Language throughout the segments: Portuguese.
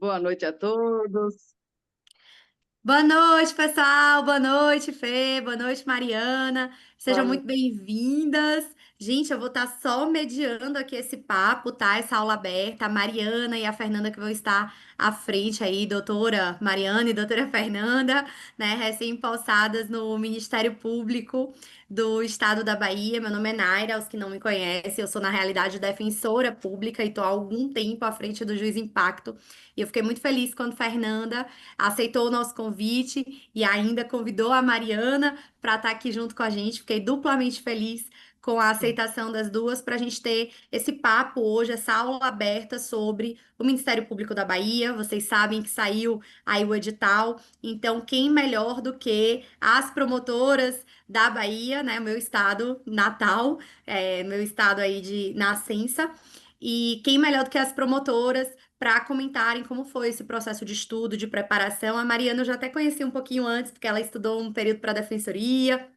Boa noite a todos. Boa noite, pessoal. Boa noite, Fê. Boa noite, Mariana. Boa Sejam muito noite. bem-vindas. Gente, eu vou estar só mediando aqui esse papo, tá? Essa aula aberta. A Mariana e a Fernanda que vão estar à frente aí, doutora Mariana e doutora Fernanda, né? Recém-possadas no Ministério Público do Estado da Bahia. Meu nome é Naira, aos que não me conhecem. Eu sou, na realidade, defensora pública e estou há algum tempo à frente do Juiz Impacto. E eu fiquei muito feliz quando Fernanda aceitou o nosso convite e ainda convidou a Mariana para estar aqui junto com a gente. Fiquei duplamente feliz com a aceitação das duas para a gente ter esse papo hoje, essa aula aberta sobre o Ministério Público da Bahia. Vocês sabem que saiu aí o edital, então quem melhor do que as promotoras da Bahia, né? Meu estado natal, meu estado aí de nascença. E quem melhor do que as promotoras para comentarem como foi esse processo de estudo, de preparação. A Mariana eu já até conheci um pouquinho antes, porque ela estudou um período para a defensoria.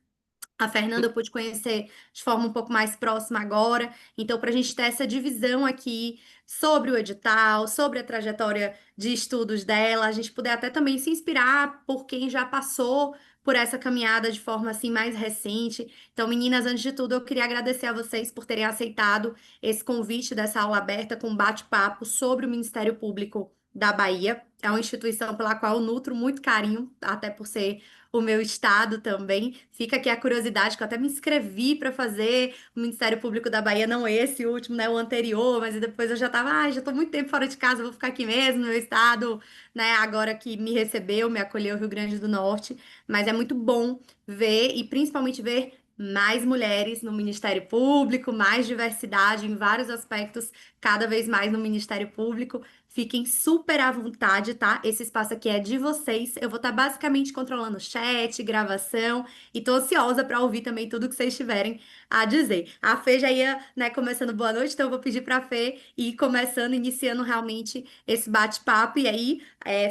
A Fernanda eu pude conhecer de forma um pouco mais próxima agora. Então, para a gente ter essa divisão aqui sobre o edital, sobre a trajetória de estudos dela, a gente puder até também se inspirar por quem já passou por essa caminhada de forma assim mais recente. Então, meninas, antes de tudo, eu queria agradecer a vocês por terem aceitado esse convite dessa aula aberta com um bate-papo sobre o Ministério Público da Bahia. É uma instituição pela qual eu nutro muito carinho, até por ser o meu estado também. Fica aqui a curiosidade, que eu até me inscrevi para fazer o Ministério Público da Bahia, não esse último, né, o anterior, mas depois eu já tava, já tô muito tempo fora de casa, vou ficar aqui mesmo, no meu estado, né, agora que me recebeu, me acolheu o Rio Grande do Norte, mas é muito bom ver e principalmente ver mais mulheres no Ministério Público, mais diversidade em vários aspectos, cada vez mais no Ministério Público. Fiquem super à vontade, tá? Esse espaço aqui é de vocês. Eu vou estar basicamente controlando o chat, gravação e tô ansiosa para ouvir também tudo que vocês tiverem a dizer. A Fê já ia, né, começando boa noite, então eu vou pedir para a Fê ir começando, iniciando realmente esse bate-papo. E aí,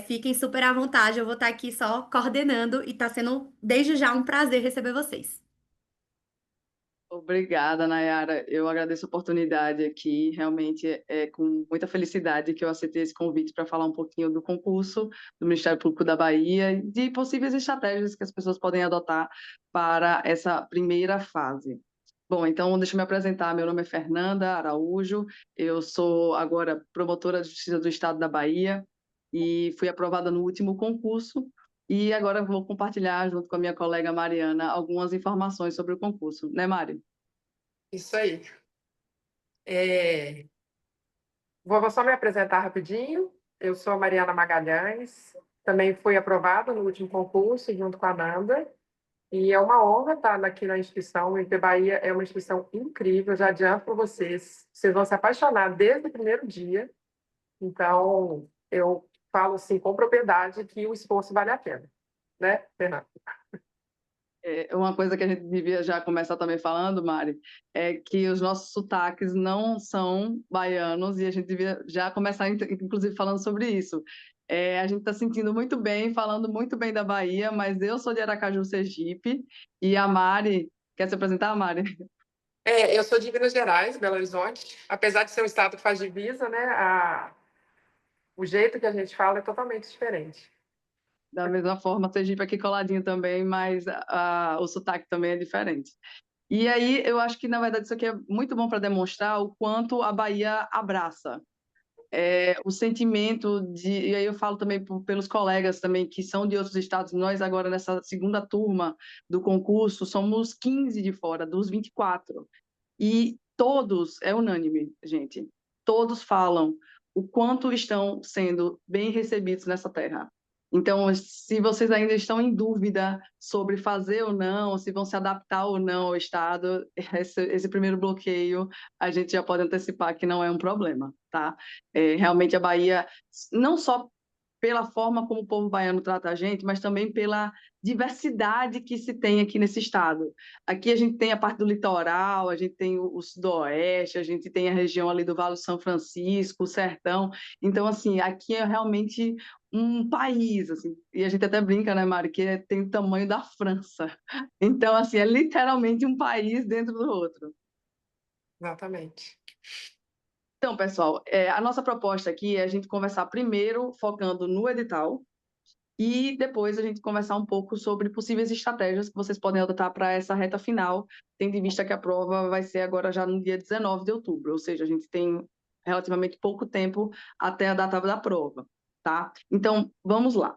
fiquem super à vontade. Eu vou estar aqui só coordenando e tá sendo desde já um prazer receber vocês. Obrigada, Nayara. Eu agradeço a oportunidade aqui. Realmente é com muita felicidade que eu aceitei esse convite para falar um pouquinho do concurso do Ministério Público da Bahia e de possíveis estratégias que as pessoas podem adotar para essa primeira fase. Bom, então deixa eu me apresentar. Meu nome é Fernanda Araújo. Eu sou agora promotora de Justiça do Estado da Bahia e fui aprovada no último concurso. E agora vou compartilhar, junto com a minha colega Mariana, algumas informações sobre o concurso, né, Mari? Isso aí. É, Vou só me apresentar rapidinho. Eu sou a Mariana Magalhães, também fui aprovada no último concurso, junto com a Nanda, e é uma honra estar aqui na instituição. O INPE Bahia é uma instituição incrível, já adianto para vocês. Vocês vão se apaixonar desde o primeiro dia. Então, eu falo assim, com propriedade, que o esforço vale a pena, né, Fernanda? Uma coisa que a gente devia já começar também falando, Mari, é que os nossos sotaques não são baianos e a gente devia já começar, inclusive, falando sobre isso. A gente está sentindo muito bem, falando muito bem da Bahia, mas eu sou de Aracaju, Sergipe, e a Mari, quer se apresentar, Mari? Eu sou de Minas Gerais, Belo Horizonte. Apesar de ser um estado que faz divisa, né, o jeito que a gente fala é totalmente diferente. Da mesma forma, Sergipe aqui coladinho também, mas o sotaque também é diferente. E aí, eu acho que, na verdade, isso aqui é muito bom para demonstrar o quanto a Bahia abraça o sentimento de, e aí eu falo também pelos colegas também que são de outros estados, nós agora nessa segunda turma do concurso somos 15 de fora, dos 24, e todos, é unânime, gente, todos falam o quanto estão sendo bem recebidos nessa terra. Então, se vocês ainda estão em dúvida sobre fazer ou não, se vão se adaptar ou não ao Estado, esse primeiro bloqueio a gente já pode antecipar que não é um problema, tá? Realmente a Bahia, não só pela forma como o povo baiano trata a gente, mas também pela diversidade que se tem aqui nesse estado. Aqui a gente tem a parte do litoral, a gente tem o sudoeste, a gente tem a região ali do Vale do São Francisco, o sertão. Então, assim, aqui é realmente um país, assim, e a gente até brinca, né, Mari, que tem o tamanho da França. Então, assim, é literalmente um país dentro do outro. Exatamente. Então, pessoal, a nossa proposta aqui é a gente conversar primeiro focando no edital e depois a gente conversar um pouco sobre possíveis estratégias que vocês podem adotar para essa reta final, tendo em vista que a prova vai ser agora já no dia 19 de outubro, ou seja, a gente tem relativamente pouco tempo até a data da prova, tá? Então, vamos lá.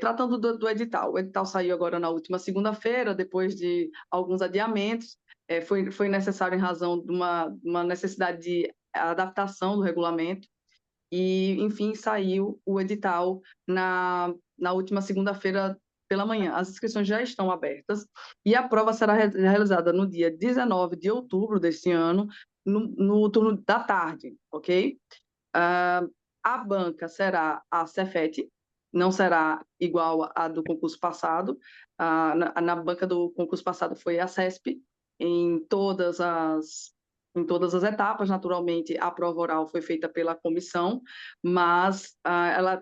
Tratando do edital, o edital saiu agora na última segunda-feira, depois de alguns adiamentos, foi necessário em razão de uma necessidade de adaptação do regulamento, e, enfim, saiu o edital na última segunda-feira pela manhã. As inscrições já estão abertas e a prova será realizada no dia 19 de outubro deste ano, no turno da tarde, ok? A banca será a Cefet, não será igual à do concurso passado. Na banca do concurso passado foi a CESP, em todas as etapas. Naturalmente, a prova oral foi feita pela comissão, mas ela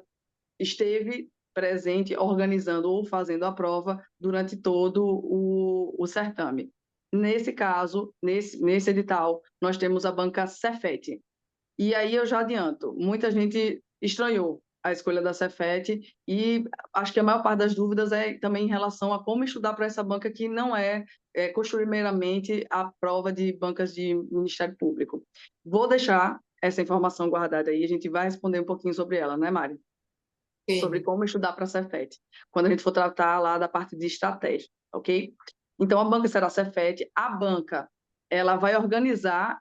esteve presente organizando ou fazendo a prova durante todo o certame. Nesse caso, nesse edital, nós temos a banca Cefet. E aí eu já adianto, muita gente estranhou a escolha da Cefet e acho que a maior parte das dúvidas é também em relação a como estudar para essa banca que não costumeiramente a prova de bancas de Ministério Público. Vou deixar essa informação guardada aí, a gente vai responder um pouquinho sobre ela, né, Mari? Sobre Sim. como estudar para a Cefet, quando a gente for tratar lá da parte de estratégia, ok? Então, a banca será a Cefet, a banca, ela vai organizar,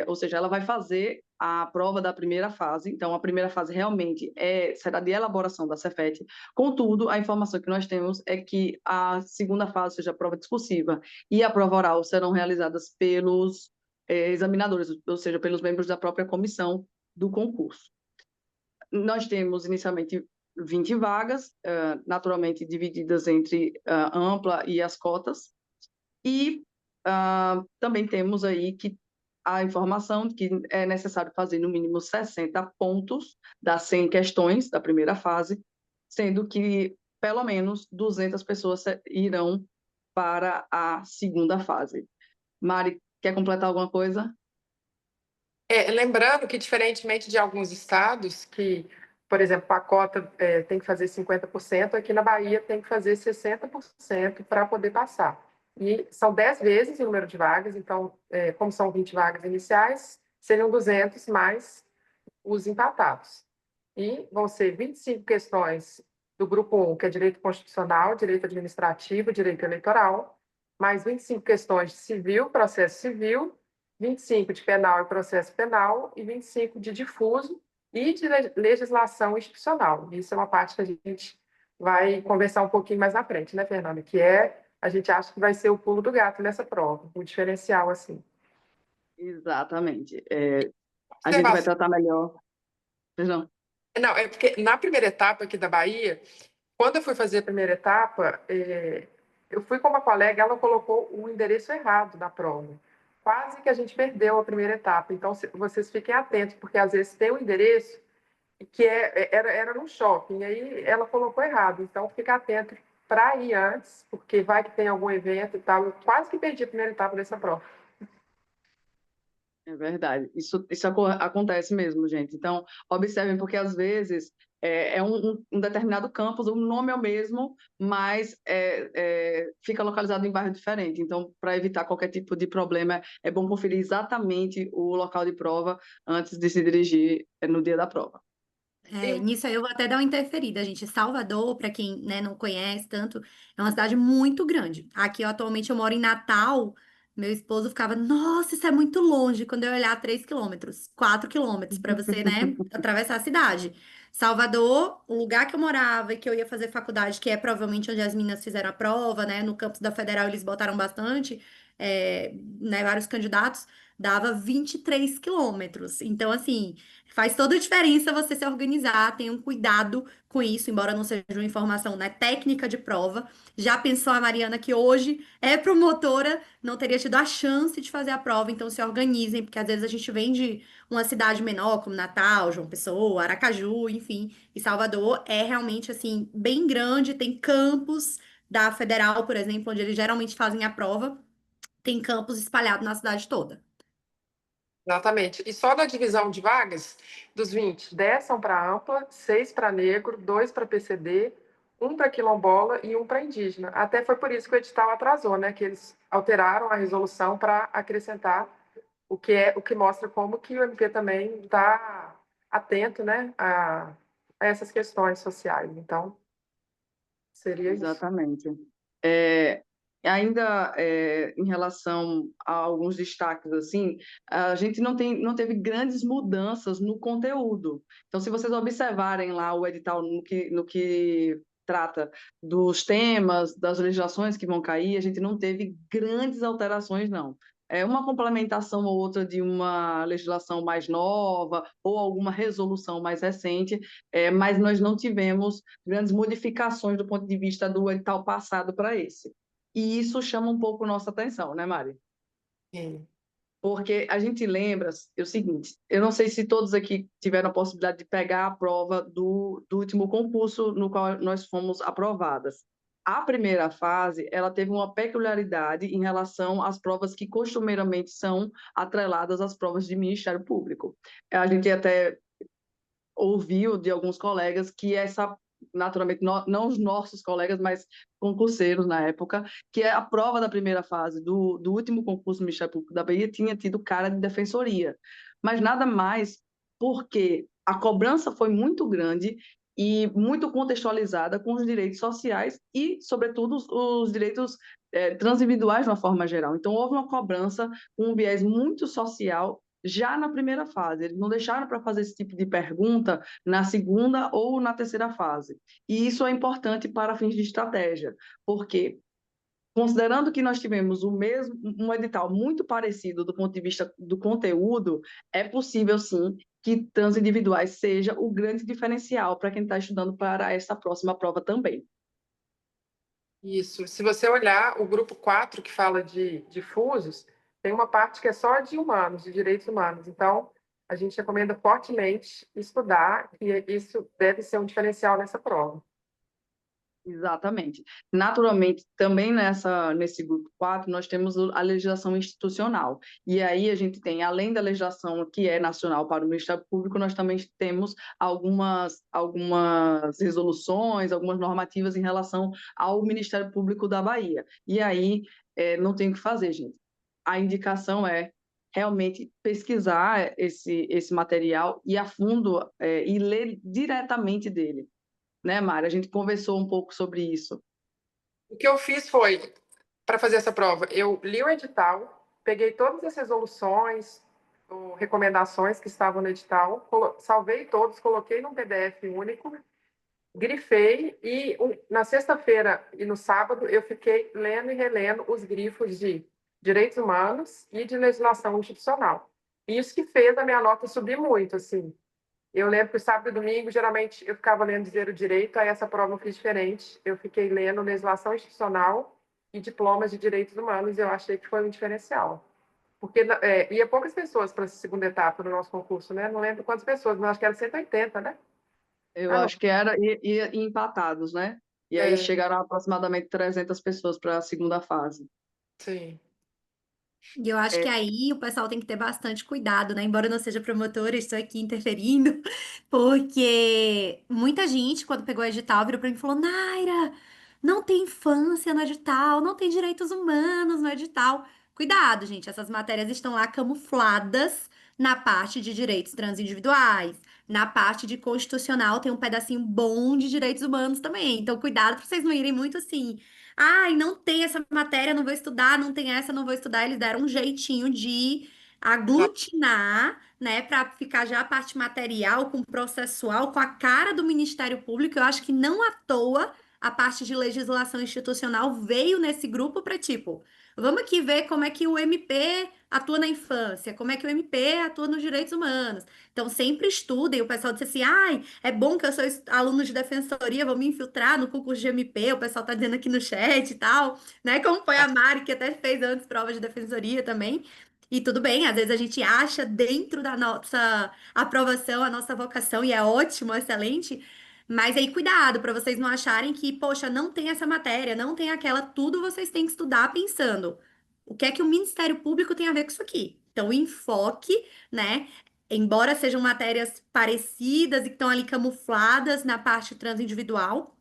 ou seja, ela vai fazer a prova da primeira fase. Então, a primeira fase realmente será de elaboração da Cefet. Contudo, a informação que nós temos é que a segunda fase, ou seja, a prova discursiva e a prova oral, serão realizadas pelos examinadores, ou seja, pelos membros da própria comissão do concurso. Nós temos inicialmente 20 vagas, naturalmente divididas entre ampla e as cotas, e também temos aí que a informação de que é necessário fazer no mínimo 60 pontos das 100 questões da primeira fase, sendo que pelo menos 200 pessoas irão para a segunda fase. Mari, quer completar alguma coisa? Lembrando que, diferentemente de alguns estados, que, por exemplo, a cota tem que fazer 50%, aqui na Bahia tem que fazer 60% para poder passar. E são 10 vezes o número de vagas, então, como são 20 vagas iniciais, seriam 200 mais os empatados. E vão ser 25 questões do grupo 1, que é direito constitucional, direito administrativo, direito eleitoral, mais 25 questões de civil, processo civil, 25 de penal e processo penal e 25 de difuso e de legislação institucional. Isso é uma parte que a gente vai conversar um pouquinho mais na frente, né, Fernanda? A gente acha que vai ser o pulo do gato nessa prova, o diferencial, assim. Exatamente. A gente vai Observação. tratar melhor. Perdão. Não, é porque na primeira etapa aqui da Bahia, quando eu fui fazer a primeira etapa, eu fui com uma colega, ela colocou o endereço errado da prova. Quase que a gente perdeu a primeira etapa. Então, vocês fiquem atentos, porque às vezes tem um endereço que era no shopping, aí ela colocou errado. Então, fica atento para ir antes, porque vai que tem algum evento e tal. Eu quase que perdi a primeira etapa dessa prova. É verdade, isso acontece mesmo, gente. Então, observem, porque às vezes é um determinado campus, o nome é o mesmo, mas fica localizado em bairro diferente. Então, para evitar qualquer tipo de problema, é bom conferir exatamente o local de prova antes de se dirigir no dia da prova. Nisso aí eu vou até dar uma interferida, gente. Salvador, para quem, né, não conhece tanto, é uma cidade muito grande. Aqui, atualmente, eu moro em Natal. Meu esposo ficava, nossa, isso é muito longe. Quando eu olhar 3 quilômetros, 4 quilômetros para você, né, atravessar a cidade. Salvador, o lugar que eu morava e que eu ia fazer faculdade, que é provavelmente onde as meninas fizeram a prova, né, no campus da Federal eles botaram bastante, né, vários candidatos, dava 23 quilômetros. Então, assim. Faz toda a diferença você se organizar, tenha um cuidado com isso, embora não seja uma informação, né, técnica de prova. Já pensou a Mariana que hoje é promotora, não teria tido a chance de fazer a prova, então se organizem, porque às vezes a gente vem de uma cidade menor, como Natal, João Pessoa, Aracaju, enfim, e Salvador é realmente, assim, bem grande, tem campus da Federal, por exemplo, onde eles geralmente fazem a prova, tem campus espalhado na cidade toda. Exatamente. E só da divisão de vagas, dos 20, 10 são para ampla, 6 para negro, 2 para PCD, um para quilombola e um para indígena. Até foi por isso que o edital atrasou, né? Que eles alteraram a resolução para acrescentar o que mostra como que o MP também está atento, né, a essas questões sociais. Então, seria isso. Exatamente. É, ainda em relação a alguns destaques, assim, a gente não teve grandes mudanças no conteúdo. Então, se vocês observarem lá o edital no que trata dos temas, das legislações que vão cair, a gente não teve grandes alterações, não. É uma complementação ou outra de uma legislação mais nova ou alguma resolução mais recente, mas nós não tivemos grandes modificações do ponto de vista do edital passado para esse. E isso chama um pouco nossa atenção, né, Mari? Sim. Porque a gente lembra o seguinte, eu não sei se todos aqui tiveram a possibilidade de pegar a prova do último concurso no qual nós fomos aprovadas. A primeira fase, ela teve uma peculiaridade em relação às provas que costumeiramente são atreladas às provas de Ministério Público. A gente até ouviu de alguns colegas que essa, naturalmente, não os nossos colegas, mas concurseiros na época, que a prova da primeira fase do último concurso do Ministério Público da Bahia tinha tido cara de defensoria. Mas nada mais porque a cobrança foi muito grande e muito contextualizada com os direitos sociais e, sobretudo, os direitos transindividuais de uma forma geral. Então, houve uma cobrança com um viés muito social já na primeira fase. Eles não deixaram para fazer esse tipo de pergunta na segunda ou na terceira fase. E isso é importante para fins de estratégia, porque considerando que nós tivemos um edital muito parecido do ponto de vista do conteúdo, é possível sim que transindividuais seja o grande diferencial para quem está estudando para essa próxima prova também. Isso. Se você olhar o grupo 4 que fala de difusos, tem uma parte que é só de humanos, de direitos humanos. Então, a gente recomenda fortemente estudar, e isso deve ser um diferencial nessa prova. Exatamente. Naturalmente, também nesse grupo 4 nós temos a legislação institucional. E aí a gente tem, além da legislação que é nacional para o Ministério Público, nós também temos algumas resoluções, algumas normativas em relação ao Ministério Público da Bahia. E aí não tem o que fazer, gente. A indicação é realmente pesquisar esse material e a fundo e ler diretamente dele, né, Mari? A gente conversou um pouco sobre isso. O que eu fiz foi, para fazer essa prova, eu li o edital, peguei todas as resoluções, ou recomendações que estavam no edital, salvei todos, coloquei num PDF único, grifei e na sexta-feira e no sábado eu fiquei lendo e relendo os grifos de direitos humanos e de legislação institucional. Isso que fez a minha nota subir muito, assim. Eu lembro que o sábado e domingo, geralmente, eu ficava lendo Dizer o Direito, aí essa prova eu fiz diferente. Eu fiquei lendo legislação institucional e diplomas de direitos humanos, e eu achei que foi um diferencial. Porque ia poucas pessoas para essa segunda etapa do nosso concurso, né? Não lembro quantas pessoas, mas acho que era 180, né? Eu Ah, não. acho que era e empatados, né? E aí É, chegaram a aproximadamente 300 pessoas para a segunda fase. sim. E eu acho que É, aí o pessoal tem que ter bastante cuidado, né? Embora eu não seja promotora, estou aqui interferindo, porque muita gente, quando pegou o edital, virou pra mim e falou: Naira, não tem infância no edital, não tem direitos humanos no edital. Cuidado, gente, essas matérias estão lá camufladas na parte de direitos transindividuais. Na parte de constitucional tem um pedacinho bom de direitos humanos também. Então, cuidado para vocês não irem muito assim. Ai, não tem essa matéria, não vou estudar, não tem essa, não vou estudar. Eles deram um jeitinho de aglutinar, né, para ficar já a parte material com processual, com a cara do Ministério Público. Eu acho que não à toa a parte de legislação institucional veio nesse grupo para tipo, vamos aqui ver como é que o MP atua na infância, como é que o MP atua nos direitos humanos. Então, sempre estudem. O pessoal disse assim, ai, é bom que eu sou aluno de defensoria, vou me infiltrar no concurso de MP, o pessoal tá dizendo aqui no chat e tal, né? Como foi a Mari, que até fez antes prova de defensoria também. E tudo bem, às vezes a gente acha dentro da nossa aprovação, a nossa vocação, e é ótimo, excelente. Mas aí, cuidado, para vocês não acharem que, poxa, não tem essa matéria, não tem aquela, tudo vocês têm que estudar pensando. O que é que o Ministério Público tem a ver com isso aqui? Então, o enfoque, né? Embora sejam matérias parecidas e que estão ali camufladas na parte transindividual,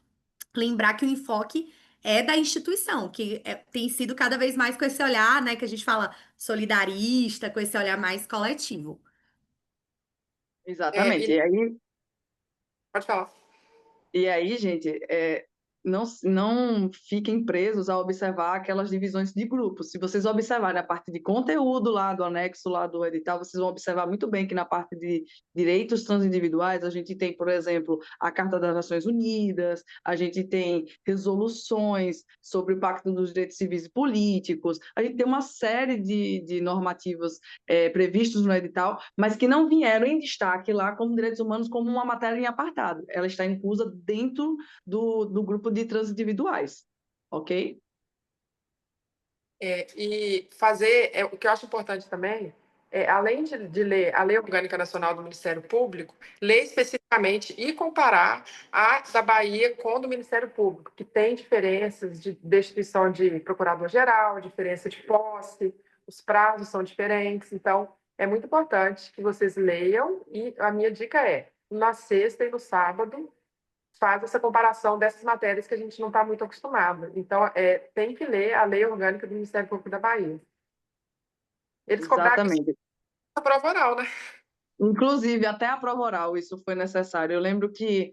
lembrar que o enfoque é da instituição, que tem sido cada vez mais com esse olhar, né, que a gente fala solidarista, com esse olhar mais coletivo. Exatamente. E pode falar. E aí, gente, não fiquem presos a observar aquelas divisões de grupos. Se vocês observarem a parte de conteúdo lá do anexo, lá do edital, vocês vão observar muito bem que na parte de direitos transindividuais, a gente tem, por exemplo, a Carta das Nações Unidas, a gente tem resoluções sobre o Pacto dos Direitos Civis e Políticos, a gente tem uma série de normativas previstos no edital, mas que não vieram em destaque lá como direitos humanos como uma matéria em apartado. Ela está inclusa dentro do grupo de transindividuais, ok? E fazer, o que eu acho importante também, além de ler a Lei Orgânica Nacional do Ministério Público, ler especificamente e comparar a da Bahia com a do Ministério Público, que tem diferenças de destituição de procurador-geral, diferença de posse, os prazos são diferentes, então é muito importante que vocês leiam, e a minha dica é, na sexta e no sábado, faz essa comparação dessas matérias que a gente não está muito acostumado. Então, tem que ler a Lei Orgânica do Ministério Público da Bahia. Eles cobraram isso Exatamente. na prova oral, né? Inclusive, até a prova oral, isso foi necessário. Eu lembro que,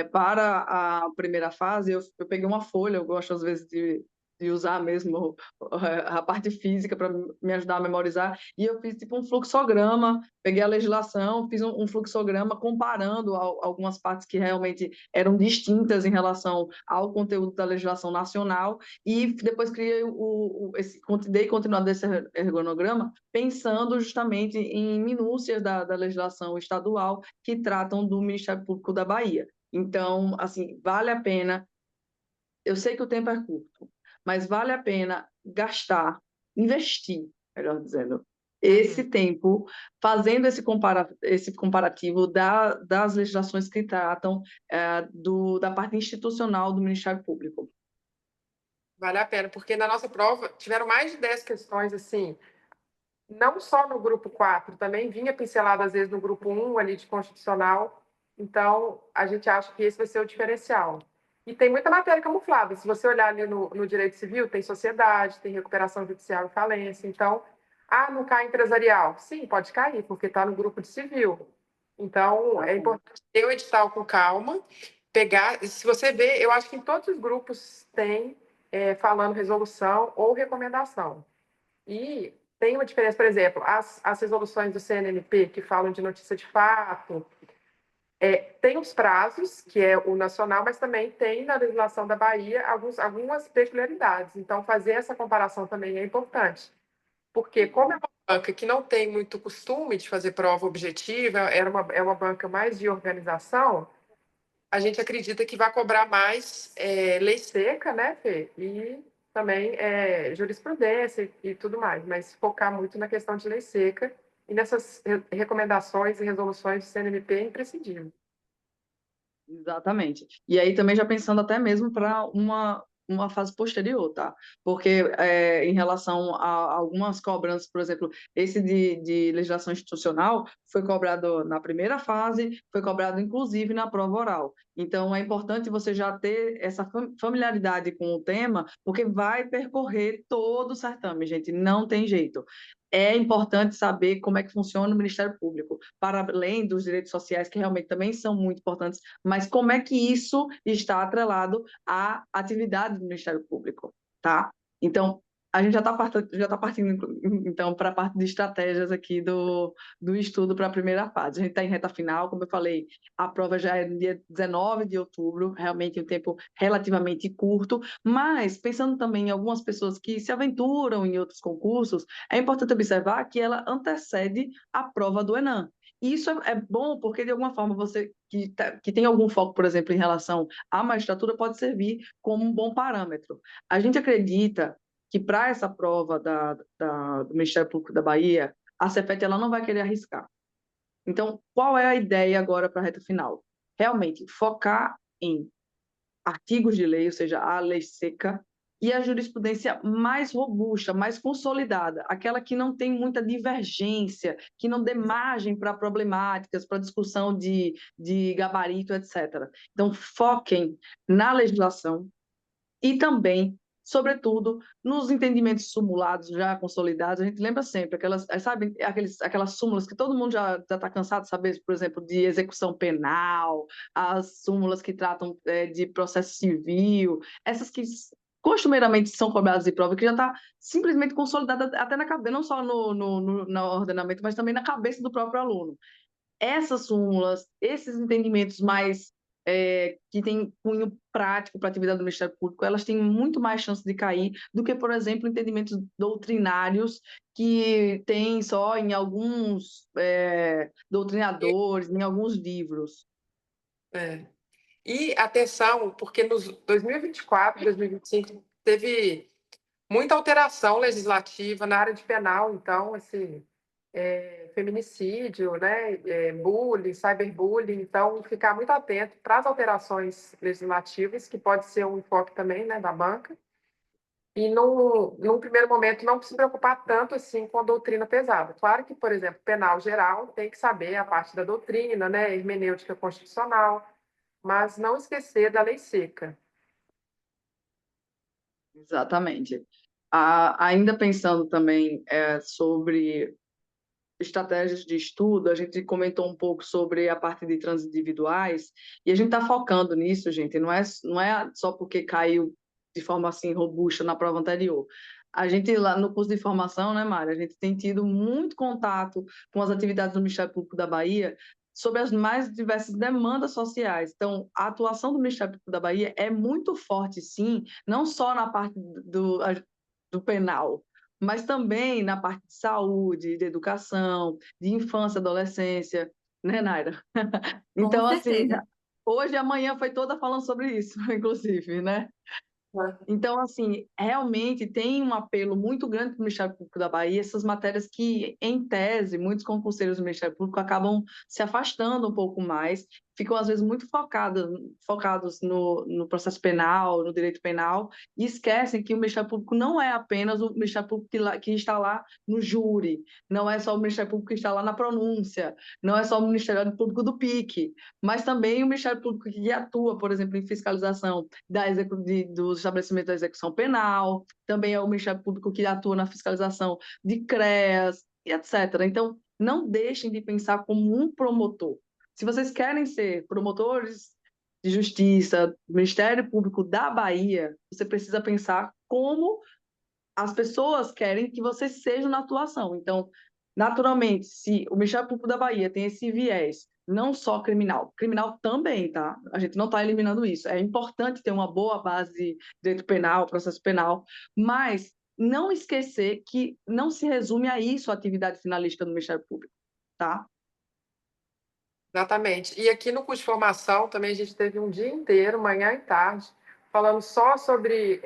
para a primeira fase, eu peguei uma folha, eu gosto, às vezes, de usar mesmo a parte física para me ajudar a memorizar, e eu fiz tipo um fluxograma, peguei a legislação, fiz um fluxograma comparando algumas partes que realmente eram distintas em relação ao conteúdo da legislação nacional, e depois criei dei continuidade desse ergonograma, pensando justamente em minúcias da legislação estadual que tratam do Ministério Público da Bahia. Então, assim, vale a pena. Eu sei que o tempo é curto, mas vale a pena gastar, investir, melhor dizendo, esse Uhum. tempo fazendo esse comparativo das legislações que tratam da parte institucional do Ministério Público. Vale a pena, porque na nossa prova tiveram mais de 10 questões, assim, não só no grupo 4, também vinha pincelado, às vezes, no grupo 1, ali, de constitucional. Então, a gente acha que esse vai ser o diferencial. E tem muita matéria camuflada. Se você olhar ali no direito civil, tem sociedade, tem recuperação judicial e falência. Então, não cai empresarial. Sim, pode cair, porque está no grupo de civil. Então, é importante ter o edital com calma, pegar. Se você vê, eu acho que em todos os grupos tem falando resolução ou recomendação. E tem uma diferença, por exemplo, as resoluções do CNMP que falam de notícia de fato, tem os prazos, que é o nacional, mas também tem na legislação da Bahia algumas peculiaridades. Então, fazer essa comparação também é importante. Porque, como é uma banca que não tem muito costume de fazer prova objetiva, é uma banca mais de organização, a gente acredita que vai cobrar mais lei seca, né, Fê? E também jurisprudência e tudo mais, mas focar muito na questão de lei seca e nessas recomendações e resoluções do CNMP é imprescindível. Exatamente. E aí também já pensando até mesmo para uma fase posterior, tá? Porque em relação a algumas cobranças, por exemplo, esse de legislação institucional foi cobrado na primeira fase, foi cobrado inclusive na prova oral. Então é importante você já ter essa familiaridade com o tema, porque vai percorrer todo o certame, gente, não tem jeito. É importante saber como é que funciona o Ministério Público, para além dos direitos sociais, que realmente também são muito importantes, mas como é que isso está atrelado à atividade do Ministério Público, tá? Então, a gente já tá partindo então, para a parte de estratégias aqui do estudo para a primeira fase. A gente está em reta final, como eu falei, a prova já é no dia 19 de outubro, realmente um tempo relativamente curto, mas pensando também em algumas pessoas que se aventuram em outros concursos, é importante observar que ela antecede a prova do Enem. E isso é bom porque, de alguma forma, você que tem algum foco, por exemplo, em relação à magistratura, pode servir como um bom parâmetro. A gente acredita que, para essa prova do Ministério Público da Bahia, a Cefet ela não vai querer arriscar. Então, qual é a ideia agora para a reta final? Realmente, focar em artigos de lei, ou seja, a lei seca, e a jurisprudência mais robusta, mais consolidada, aquela que não tem muita divergência, que não dê margem para problemáticas, para discussão de gabarito, etc. Então, foquem na legislação e também, sobretudo, nos entendimentos simulados já consolidados. A gente lembra sempre aquelas, sabe, aquelas súmulas que todo mundo já está cansado de saber, por exemplo, de execução penal, as súmulas que tratam de processo civil, essas que costumeiramente são cobradas de prova, que já está simplesmente consolidada até na cabeça, não só no ordenamento, mas também na cabeça do próprio aluno. Essas súmulas, esses entendimentos mais que têm cunho prático para a atividade do Ministério Público, elas têm muito mais chance de cair do que, por exemplo, entendimentos doutrinários que tem só em alguns doutrinadores, em alguns livros. É. E atenção, porque nos 2024, 2025 teve muita alteração legislativa na área de penal, então, assim, feminicídio, né, bullying, cyberbullying, então, ficar muito atento para as alterações legislativas, que pode ser um enfoque também, né, da banca, e num primeiro momento não se preocupar tanto assim com a doutrina pesada. Claro que, por exemplo, penal geral tem que saber a parte da doutrina, né, hermenêutica constitucional, mas não esquecer da lei seca. Exatamente. Ainda pensando também sobre estratégias de estudo, a gente comentou um pouco sobre a parte de trânsitos individuais, e a gente está focando nisso, gente, não é só porque caiu de forma assim robusta na prova anterior. A gente lá no curso de formação, né, Mari, a gente tem tido muito contato com as atividades do Ministério Público da Bahia sobre as mais diversas demandas sociais. Então, a atuação do Ministério Público da Bahia é muito forte, sim, não só na parte do penal, mas também na parte de saúde, de educação, de infância, adolescência, né, Naira? Com Então, assim, certeza. hoje e amanhã foi toda falando sobre isso, inclusive, né? Então, assim, realmente tem um apelo muito grande para o Ministério Público da Bahia, essas matérias que, em tese, muitos concurseiros do Ministério Público acabam se afastando um pouco mais, ficam, às vezes, muito focados no processo penal, no direito penal, e esquecem que o Ministério Público não é apenas o Ministério Público que está lá no júri, não é só o Ministério Público que está lá na pronúncia, não é só o Ministério Público do PIC, mas também o Ministério Público que atua, por exemplo, em fiscalização dos estabelecimentos da execução penal, também é o Ministério Público que atua na fiscalização de CREAS, e etc. Então, não deixem de pensar como um promotor. Se vocês querem ser promotores de justiça, do Ministério Público da Bahia, você precisa pensar como as pessoas querem que você seja na atuação. Então, naturalmente, se o Ministério Público da Bahia tem esse viés, não só criminal, criminal também, tá? A gente não está eliminando isso. É importante ter uma boa base de direito penal, processo penal, mas não esquecer que não se resume a isso a atividade finalista do Ministério Público, tá? Exatamente. E aqui no curso de formação também a gente teve um dia inteiro, manhã e tarde, falando só sobre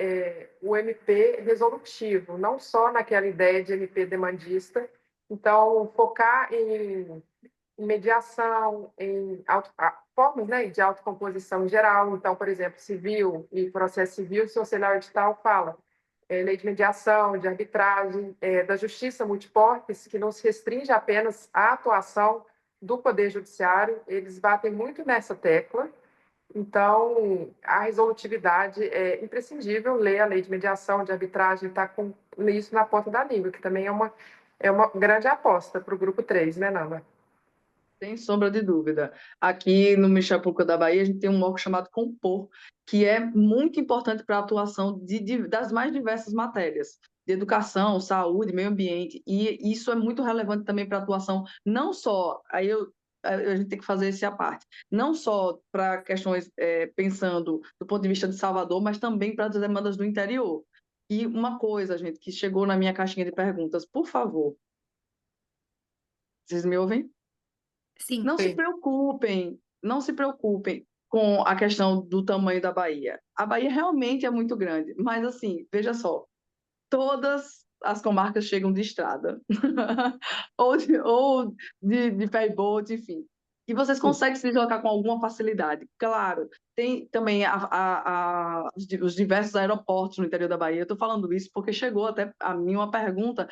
o MP resolutivo, não só naquela ideia de MP demandista. Então, focar em mediação, formas, né, de autocomposição em geral. Então, por exemplo, civil e processo civil, se você olhar o edital, fala lei de mediação, de arbitragem, da justiça multiportes, que não se restringe apenas à atuação do Poder Judiciário, eles batem muito nessa tecla. Então, a resolutividade é imprescindível, ler a lei de mediação, de arbitragem, está com isso na ponta da língua, que também é uma grande aposta para o grupo 3, né, Nanda? Sem sombra de dúvida. Aqui no Ministério Público da Bahia, a gente tem um órgão chamado Compor, que é muito importante para a atuação das mais diversas matérias, de educação, saúde, meio ambiente, e isso é muito relevante também para a atuação, não só, a gente tem que fazer esse à parte, não só para questões pensando do ponto de vista de Salvador, mas também para as demandas do interior. E uma coisa, gente, que chegou na minha caixinha de perguntas, por favor, vocês me ouvem? Sim. Não se Sim. preocupem, não se preocupem com a questão do tamanho da Bahia. A Bahia realmente é muito grande, mas assim, veja só, todas as comarcas chegam de estrada, ou de ferry boat, enfim. e vocês conseguem se deslocar com alguma facilidade. Claro, tem também os diversos aeroportos no interior da Bahia. Eu estou falando isso porque chegou até a mim uma pergunta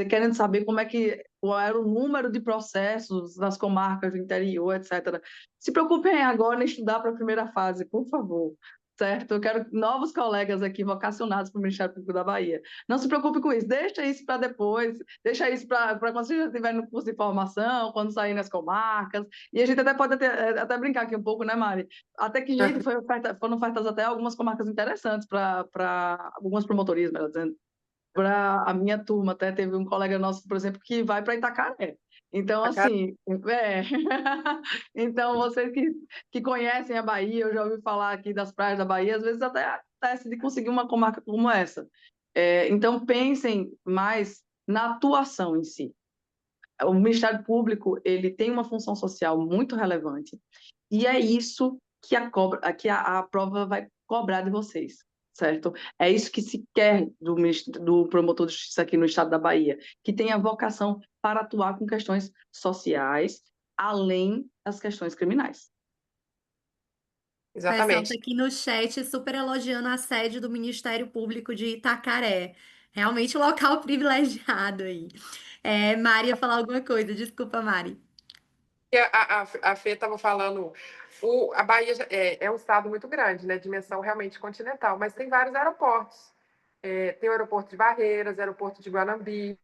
querendo saber qual era o número de processos nas comarcas do interior, etc. Se preocupem agora em estudar para a primeira fase, por favor. Certo? Eu quero novos colegas aqui vocacionados para o Ministério Público da Bahia. Não se preocupe com isso, deixa isso para depois, deixa isso para quando você já estiver no curso de formação, quando sair nas comarcas. E a gente até pode até brincar aqui um pouco, né, Mari? Até que jeito foram ofertas até algumas comarcas interessantes para algumas promotorias, melhor dizendo. Para a minha turma, até teve um colega nosso, por exemplo, que vai para Itacaré. Então, assim, então vocês que conhecem a Bahia, eu já ouvi falar aqui das praias da Bahia, às vezes até acontece de conseguir uma comarca como essa. Então, pensem mais na atuação em si. O Ministério Público, ele tem uma função social muito relevante, e é isso que a prova vai cobrar de vocês, certo? É isso que se quer do promotor de justiça aqui no estado da Bahia, que tenha vocação para atuar com questões sociais, além das questões criminais. O pessoal está Exatamente. aqui no chat super elogiando a sede do Ministério Público de Itacaré. Realmente um local privilegiado aí. Mari ia falar alguma coisa, desculpa, Mari. A Fê estava falando, a Bahia é um estado muito grande, né? Dimensão realmente continental, mas tem vários aeroportos. Tem o aeroporto de Barreiras, aeroporto de Guanambi,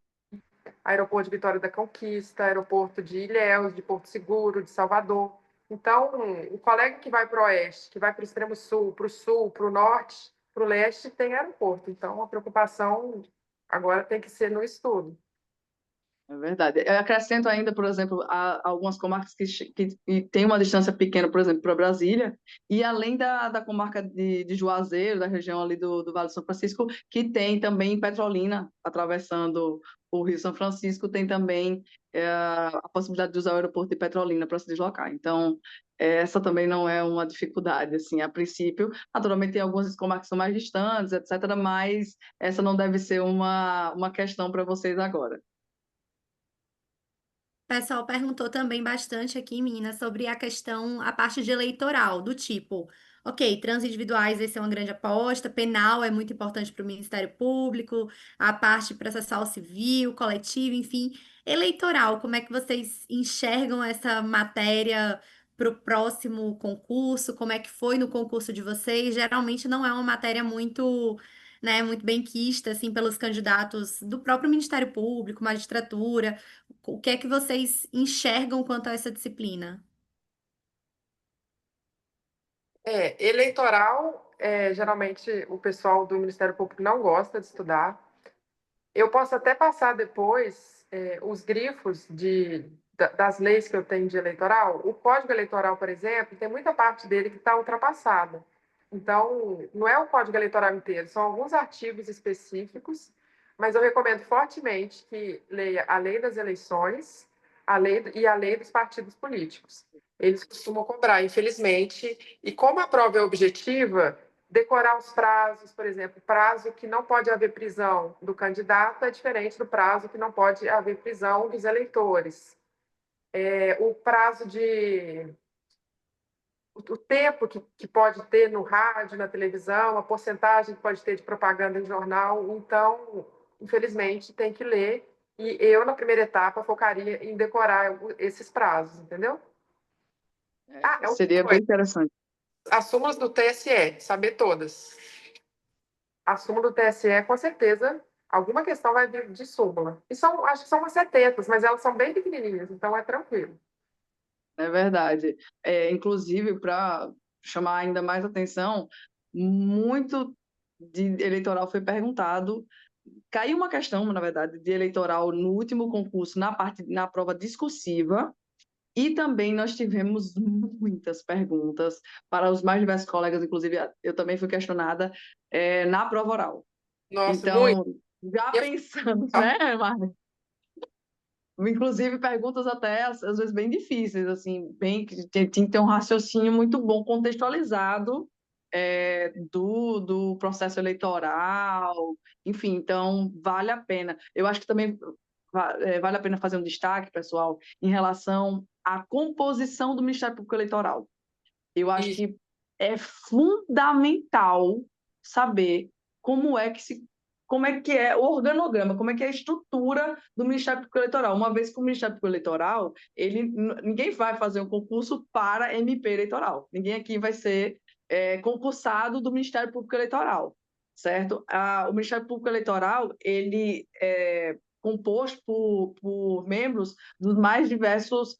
aeroporto de Vitória da Conquista, aeroporto de Ilhéus, de Porto Seguro, de Salvador. Então, o colega que vai para o oeste, que vai para o extremo sul, para o norte, para o leste, tem aeroporto. Então, a preocupação agora tem que ser no estudo. É verdade. Eu acrescento ainda, por exemplo, algumas comarcas que têm uma distância pequena, por exemplo, para Brasília, e além da comarca de Juazeiro, da região ali do Vale do São Francisco, que tem também Petrolina, atravessando o Rio São Francisco, tem também a possibilidade de usar o aeroporto de Petrolina para se deslocar. Então, essa também não é uma dificuldade, assim, a princípio. Naturalmente, tem algumas comarcas que são mais distantes, etc., mas essa não deve ser uma questão para vocês agora. O pessoal perguntou também bastante aqui, menina, sobre a parte de eleitoral, do tipo, ok, transindividuais vai ser uma grande aposta, penal é muito importante para o Ministério Público, a parte processual civil, coletiva, enfim, eleitoral, como é que vocês enxergam essa matéria para o próximo concurso? Como é que foi no concurso de vocês? Geralmente não é uma matéria muito, né, muito bem quista, assim, pelos candidatos do próprio Ministério Público, magistratura. O que é que vocês enxergam quanto a essa disciplina? Eleitoral, geralmente o pessoal do Ministério Público não gosta de estudar. Eu posso até passar depois os grifos das leis que eu tenho de eleitoral. O Código Eleitoral, por exemplo, tem muita parte dele que está ultrapassada. Então, não é o Código Eleitoral inteiro, são alguns artigos específicos, mas eu recomendo fortemente que leia a Lei das Eleições e a Lei dos Partidos Políticos. Eles costumam cobrar, infelizmente, e como a prova é objetiva, decorar os prazos, por exemplo, prazo que não pode haver prisão do candidato é diferente do prazo que não pode haver prisão dos eleitores. O prazo o tempo que pode ter no rádio, na televisão, a porcentagem que pode ter de propaganda em jornal. Então, infelizmente, tem que ler. E eu, na primeira etapa, focaria em decorar esses prazos, entendeu? Outra Seria bem coisa, interessante. as súmulas do TSE, saber todas. A súmula do TSE, com certeza, alguma questão vai vir de súmula. E acho que são umas 70, mas elas são bem pequenininhas, então é tranquilo. É verdade. Inclusive, para chamar ainda mais atenção, muito de eleitoral foi perguntado. Caiu uma questão, na verdade, de eleitoral no último concurso, na prova discursiva, e também nós tivemos muitas perguntas para os mais diversos colegas, inclusive eu também fui questionada na prova oral. Nossa, muito. Então, já pensando, né, Marcos? Inclusive perguntas até, às vezes, bem difíceis, assim, bem que tinha que ter um raciocínio muito bom, contextualizado do processo eleitoral, enfim, então vale a pena. Eu acho que também vale a pena fazer um destaque, pessoal, em relação a composição do Ministério Público Eleitoral. Eu acho Isso. que é fundamental saber como é que é o organograma, como é que é a estrutura do Ministério Público Eleitoral. Uma vez que o Ministério Público Eleitoral, ninguém vai fazer um concurso para MP eleitoral. Ninguém aqui vai ser concursado do Ministério Público Eleitoral, certo? O Ministério Público Eleitoral, ele é composto por membros dos mais diversos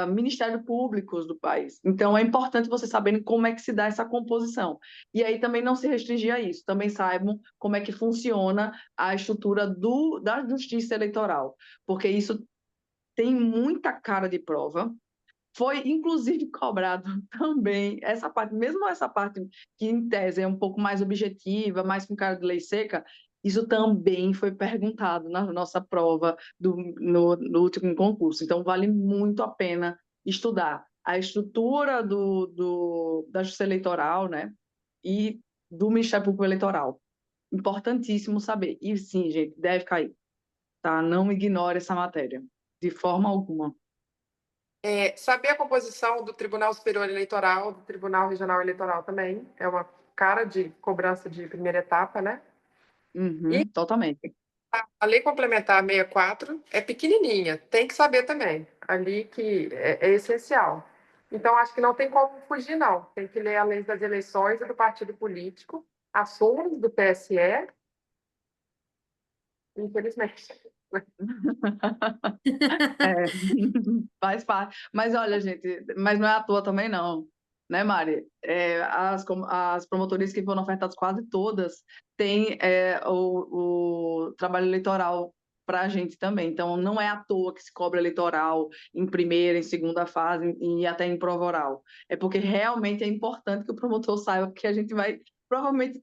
ministérios públicos do país. Então, é importante você saberem como é que se dá essa composição. E aí também não se restringir a isso, também saibam como é que funciona a estrutura da justiça eleitoral, porque isso tem muita cara de prova. Foi, inclusive, cobrado também essa parte, mesmo essa parte que, em tese, é um pouco mais objetiva, mais com cara de lei seca, isso também foi perguntado na nossa prova no último concurso. Então, vale muito a pena estudar a estrutura da Justiça Eleitoral, né, e do Ministério Público Eleitoral. Importantíssimo saber. E, sim, gente, deve cair, tá? Não ignore essa matéria, de forma alguma. Saber a composição do Tribunal Superior Eleitoral, do Tribunal Regional Eleitoral também, é uma cara de cobrança de primeira etapa, né? E Totalmente. a Lei Complementar 64 é pequenininha, tem que saber também, ali que é essencial. Então, acho que não tem como fugir, não. Tem que ler a lei das eleições e do partido político, as súmulas do TSE, infelizmente. É, faz parte. Mas olha, gente, mas não é à toa também, não. Né, Mari? As promotorias que foram ofertadas, quase todas, têm o trabalho eleitoral para a gente também. Então, não é à toa que se cobra eleitoral em primeira, em segunda fase e até em prova oral. É porque realmente é importante que o promotor saiba que a gente vai, provavelmente,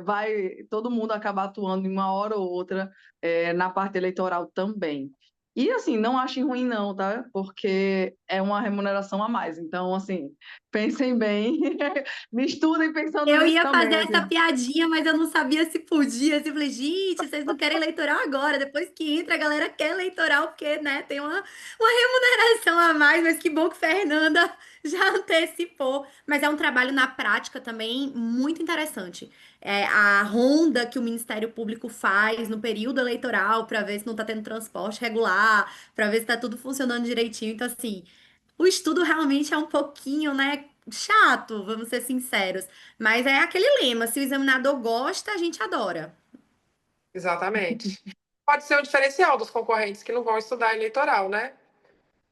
vai todo mundo acabar atuando em uma hora ou outra na parte eleitoral também. E, assim, não achem ruim não, tá? Porque é uma remuneração a mais. Então, assim, pensem bem, me estudem pensando Eu nisso ia também, fazer essa assim. piadinha, mas eu não sabia se podia. Assim, eu falei, gente, vocês não querem eleitoral agora. Depois que entra, a galera quer eleitoral, porque, né, tem uma remuneração a mais. Mas que bom que Fernanda já antecipou. Mas é um trabalho na prática também muito interessante. A ronda que o Ministério Público faz no período eleitoral para ver se não está tendo transporte regular, para ver se está tudo funcionando direitinho. Então, assim, o estudo realmente é um pouquinho, né, chato, vamos ser sinceros. Mas é aquele lema: se o examinador gosta, a gente adora. Exatamente. Pode ser um diferencial dos concorrentes que não vão estudar eleitoral, né?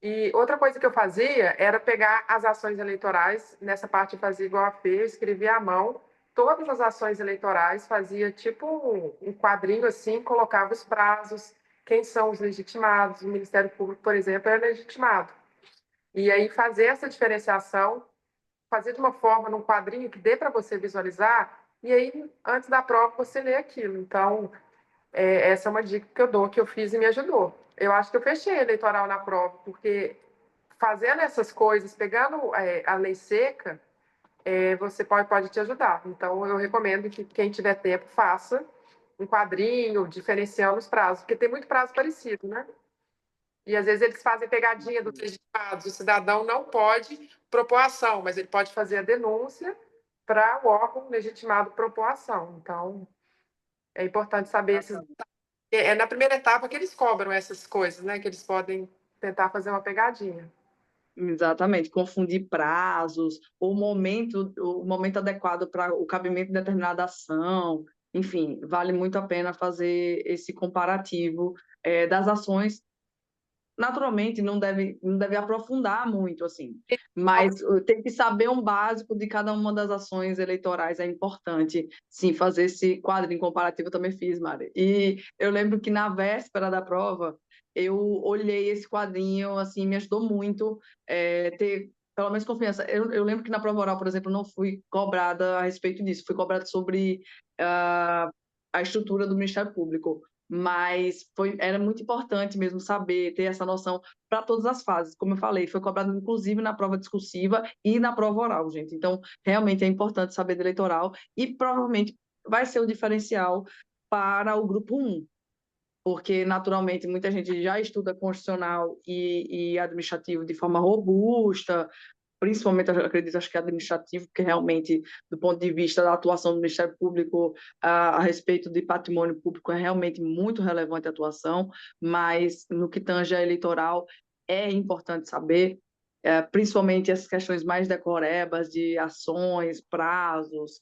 E outra coisa que eu fazia era pegar as ações eleitorais, nessa parte eu fazia igual a Fê, eu escrevia à mão todas as ações eleitorais, fazia tipo um quadrinho assim, colocava os prazos, quem são os legitimados, o Ministério Público, por exemplo, é legitimado. E aí fazer essa diferenciação, fazer de uma forma, num quadrinho que dê para você visualizar, e aí, antes da prova, você lê aquilo. Então, essa é uma dica que eu dou, que eu fiz e me ajudou. Eu acho que eu fechei eleitoral na prova, porque fazendo essas coisas, pegando a lei seca, você pode te ajudar. Então, eu recomendo que quem tiver tempo faça um quadrinho, diferenciando os prazos, porque tem muito prazo parecido, né? E às vezes eles fazem pegadinha dos legitimados. O cidadão não pode propor ação, mas ele pode fazer a denúncia para o órgão legitimado propor ação. Então, é importante saber esses. É na primeira etapa que eles cobram essas coisas, né? Que eles podem tentar fazer uma pegadinha. Exatamente, confundir prazos, o momento adequado para o cabimento de determinada ação, enfim, vale muito a pena fazer esse comparativo das ações. Naturalmente, não deve aprofundar muito, assim, mas tem que saber um básico de cada uma das ações eleitorais, é importante, sim, fazer esse quadrinho comparativo, eu também fiz, Mari. E eu lembro que na véspera da prova, eu olhei esse quadrinho, assim, me ajudou muito ter, pelo menos, confiança. Eu lembro que na prova oral, por exemplo, não fui cobrada a respeito disso, fui cobrada sobre a estrutura do Ministério Público, mas era muito importante mesmo saber, ter essa noção para todas as fases. Como eu falei, foi cobrado inclusive na prova discursiva e na prova oral, gente. Então, realmente é importante saber do eleitoral e provavelmente vai ser o diferencial para o grupo 1. porque naturalmente muita gente já estuda constitucional e administrativo de forma robusta, principalmente, eu acredito, acho que administrativo, porque realmente, do ponto de vista da atuação do Ministério Público a respeito de patrimônio público, é realmente muito relevante a atuação, mas no que tange a eleitoral, é importante saber, principalmente essas questões mais decorebas de ações, prazos,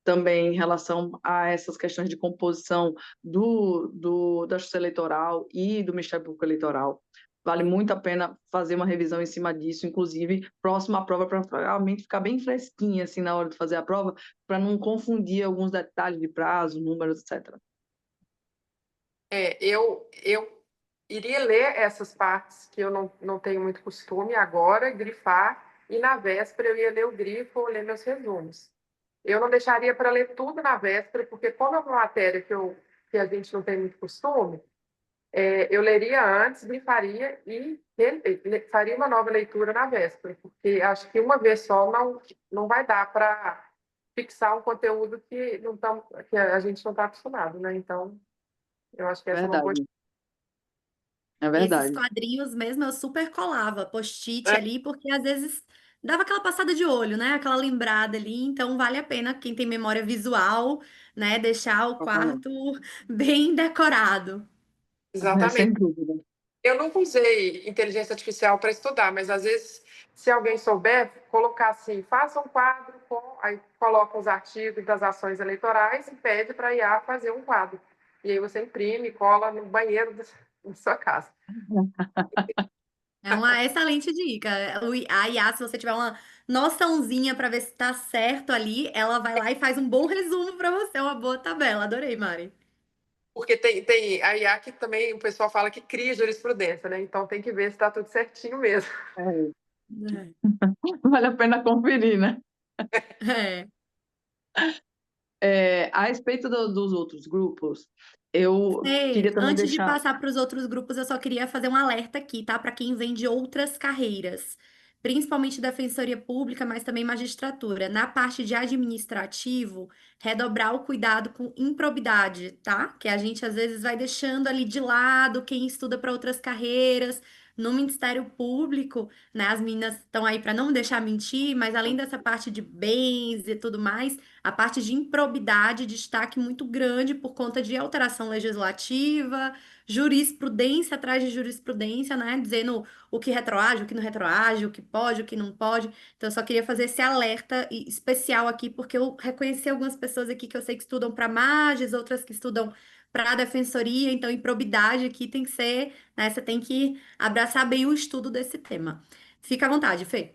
também em relação a essas questões de composição da Justiça Eleitoral e do Ministério Público Eleitoral. Vale muito a pena fazer uma revisão em cima disso, inclusive próximo à prova, para realmente ficar bem fresquinha assim, na hora de fazer a prova, para não confundir alguns detalhes de prazo, números, etc. Eu iria ler essas partes que eu não tenho muito costume agora, grifar, e na véspera eu ia ler o grifo ou ler meus resumos. Eu não deixaria para ler tudo na véspera, porque como é uma matéria que a gente não tem muito costume, eu leria antes, grifaria e faria uma nova leitura na véspera, porque acho que uma vez só não vai dar para fixar um conteúdo que a gente não está acostumado, né? Então, eu acho que essa é uma boa. Verdade, é Esses verdade. quadrinhos mesmo eu super colava, post-it É, ali, porque às vezes dava aquela passada de olho, né? Aquela lembrada ali, então vale a pena quem tem memória visual, né, deixar o Totalmente. quarto bem decorado. É, exatamente. sem dúvida. Eu nunca usei inteligência artificial para estudar, mas às vezes, se alguém souber, colocar assim, faça um quadro aí coloca os artigos das ações eleitorais e pede para a IA fazer um quadro. E aí você imprime e cola no banheiro da sua casa. É uma excelente dica. A IA, se você tiver uma noçãozinha para ver se tá certo ali, ela vai lá e faz um bom resumo para você, uma boa tabela. Adorei, Mari. Porque tem a IA que também o pessoal fala que cria jurisprudência, né? Então tem que ver se está tudo certinho mesmo. É, É. vale a pena conferir, né? É. A respeito dos outros grupos, eu queria também Antes de deixar. passar para os outros grupos, eu só queria fazer um alerta aqui, tá? Para quem vem de outras carreiras, principalmente defensoria pública, mas também magistratura. Na parte de administrativo, redobrar o cuidado com improbidade, tá? Que a gente às vezes vai deixando ali de lado quem estuda para outras carreiras. No Ministério Público, né? As meninas estão aí para não deixar mentir, mas além dessa parte de bens e tudo mais. A parte de improbidade, destaque muito grande por conta de alteração legislativa, jurisprudência atrás de jurisprudência, né? Dizendo o que retroage, o que não retroage, o que pode, o que não pode. Então, eu só queria fazer esse alerta especial aqui, porque eu reconheci algumas pessoas aqui que eu sei que estudam para Magis, outras que estudam para a defensoria. Então, improbidade aqui tem que ser, né? Você tem que abraçar bem o estudo desse tema. Fica à vontade, Fê.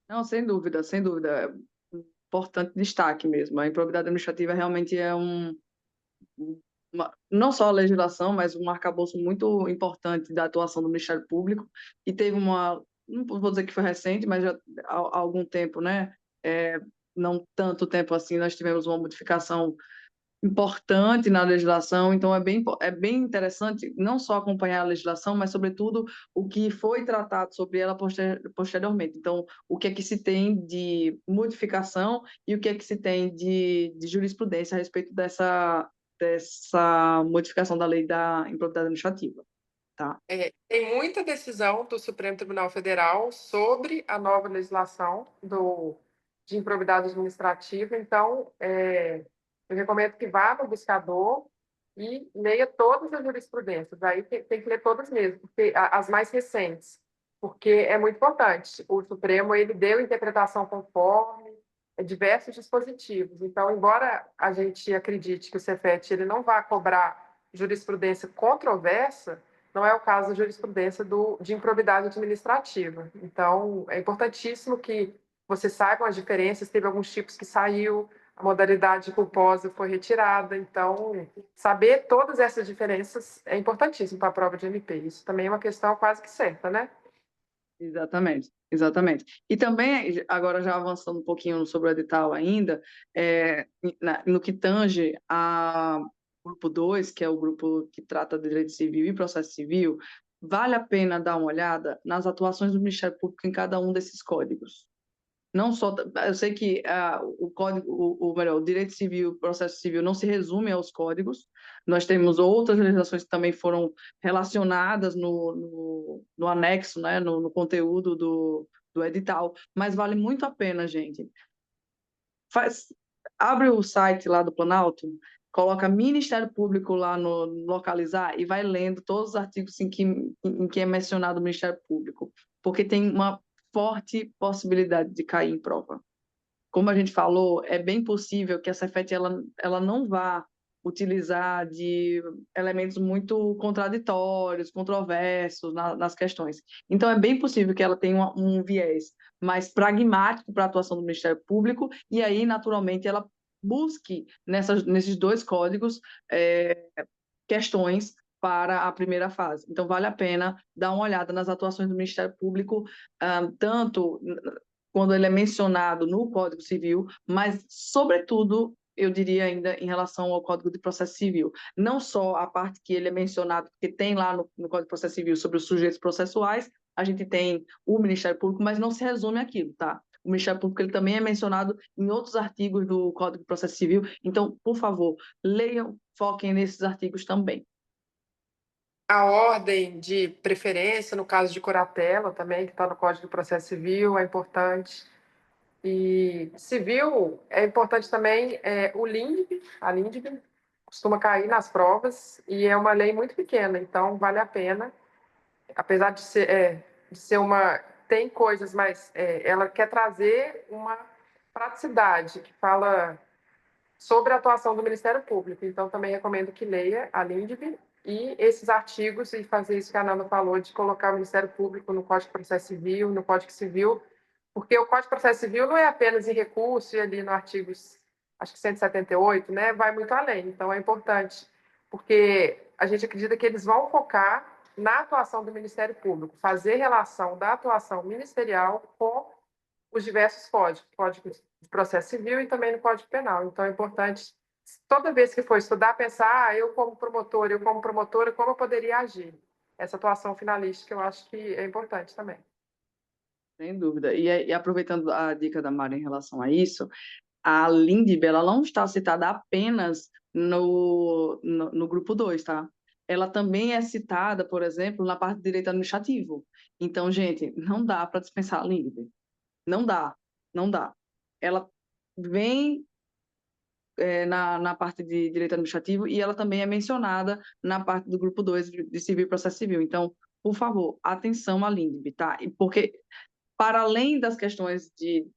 Não, sem dúvida, sem dúvida. É um importante destaque mesmo. A improbidade administrativa realmente é não só a legislação, mas um arcabouço muito importante da atuação do Ministério Público. E teve não vou dizer que foi recente, mas já há algum tempo, né? É, não tanto tempo assim, nós tivemos uma modificação importante na legislação, então é bem interessante não só acompanhar a legislação, mas, sobretudo, o que foi tratado sobre ela posteriormente. Então, o que é que se tem de modificação e o que é que se tem de jurisprudência a respeito dessa modificação da lei da improbidade administrativa, tá? Tem muita decisão do Supremo Tribunal Federal sobre a nova legislação de improbidade administrativa, então eu recomendo que vá no buscador e leia todas as jurisprudências, aí tem que ler todas mesmo, porque as mais recentes, porque é muito importante. O Supremo ele deu interpretação conforme diversos dispositivos, então, embora a gente acredite que o Cefet ele não vá cobrar jurisprudência controversa, não é o caso da jurisprudência de improbidade administrativa. Então, é importantíssimo que você saiba as diferenças, teve alguns tipos que saiu, a modalidade culposa foi retirada, então, saber todas essas diferenças é importantíssimo para a prova de MP. Isso também é uma questão quase que certa, né? Exatamente, exatamente. E também, agora já avançando um pouquinho sobre o edital ainda, no que tange a grupo 2, que é o grupo que trata de direito civil e processo civil, vale a pena dar uma olhada nas atuações do Ministério Público em cada um desses códigos. não só, eu sei que o código, melhor, o direito civil, o processo civil não se resume aos códigos, nós temos outras legislações que também foram relacionadas no anexo, né, no conteúdo do edital, mas vale muito a pena, gente. Abre o site lá do Planalto, coloca Ministério Público lá no localizar e vai lendo todos os artigos em que é mencionado o Ministério Público, porque tem uma forte possibilidade de cair em prova. Como a gente falou, é bem possível que a Cefet ela não vá utilizar de elementos muito contraditórios, controversos nas questões. Então, é bem possível que ela tenha um viés mais pragmático para a atuação do Ministério Público, e aí, naturalmente, ela busque nesses dois códigos questões para a primeira fase. Então, vale a pena dar uma olhada nas atuações do Ministério Público, tanto quando ele é mencionado no Código Civil, mas, sobretudo, eu diria ainda em relação ao Código de Processo Civil. Não só a parte que ele é mencionado, que tem lá no Código de Processo Civil sobre os sujeitos processuais, a gente tem o Ministério Público, mas não se resume àquilo, tá? O Ministério Público ele também é mencionado em outros artigos do Código de Processo Civil. Então, por favor, leiam, foquem nesses artigos também. A ordem de preferência, no caso de curatela também, que está no Código de Processo Civil, é importante. E civil, é importante também o LINDB, a LINDB costuma cair nas provas, e é uma lei muito pequena, então vale a pena, apesar de ser uma... Tem coisas, mas ela quer trazer uma praticidade, que fala sobre a atuação do Ministério Público. Então, também recomendo que leia a LINDB e esses artigos e fazer isso que a Nanda falou, de colocar o Ministério Público no Código de Processo Civil, no Código Civil, porque o Código de Processo Civil não é apenas em recurso e ali no artigo, acho que 178, né? Vai muito além. Então, é importante, porque a gente acredita que eles vão focar na atuação do Ministério Público, fazer relação da atuação ministerial com os diversos códigos de processo civil e também no Código Penal. Então, é importante, toda vez que for estudar, pensar, eu como promotora, como eu poderia agir? Essa atuação finalística eu acho que é importante também. Sem dúvida. E aproveitando a dica da Mari em relação a isso, a LINDB, ela não está citada apenas no grupo 2, tá? Ela também é citada, por exemplo, na parte de direito administrativo. Então, gente, não dá para dispensar a LINDB. Não dá, não dá. Ela vem na parte de direito administrativo e ela também é mencionada na parte do grupo 2 de civil e processo civil. Então, por favor, atenção à LINDB, tá? Porque, para além das questões de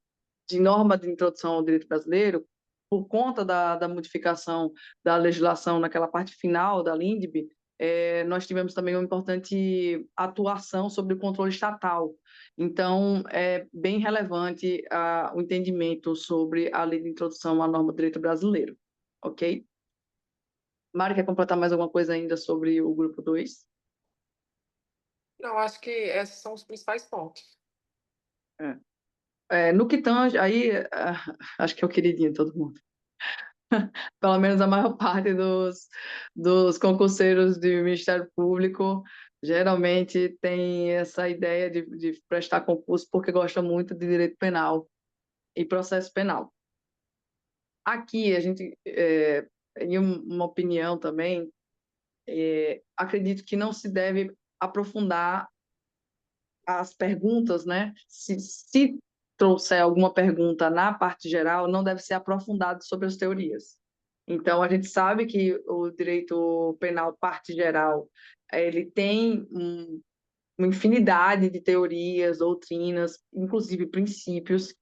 norma de introdução ao direito brasileiro, por conta da modificação da legislação naquela parte final da LINDB, nós tivemos também uma importante atuação sobre o controle estatal. Então, é bem relevante o entendimento sobre a lei de introdução à norma do direito brasileiro, ok? Mari, quer completar mais alguma coisa ainda sobre o grupo 2? Não, acho que esses são os principais pontos. No que tange, aí, acho que é o queridinho de todo mundo. Pelo menos a maior parte dos concurseiros do Ministério Público geralmente tem essa ideia de prestar concurso porque gosta muito de direito penal e processo penal. Aqui, a gente, em uma opinião também, acredito que não se deve aprofundar as perguntas, né? Se trouxer alguma pergunta na parte geral, não deve ser aprofundado sobre as teorias. Então, a gente sabe que o direito penal, parte geral, ele tem uma infinidade de teorias, doutrinas, inclusive princípios,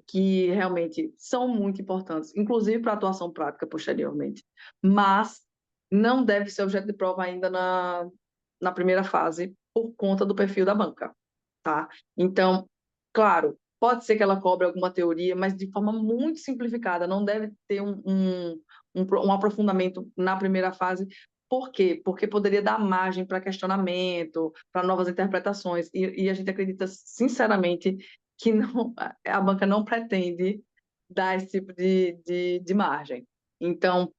que realmente são muito importantes, inclusive para a atuação prática posteriormente. Mas não deve ser objeto de prova ainda na primeira fase, por conta do perfil da banca, tá? Então, claro, pode ser que ela cobre alguma teoria, mas de forma muito simplificada, não deve ter um aprofundamento na primeira fase. Por quê? Porque poderia dar margem para questionamento, para novas interpretações, e a gente acredita, sinceramente, que a banca não pretende dar esse tipo de margem. Então,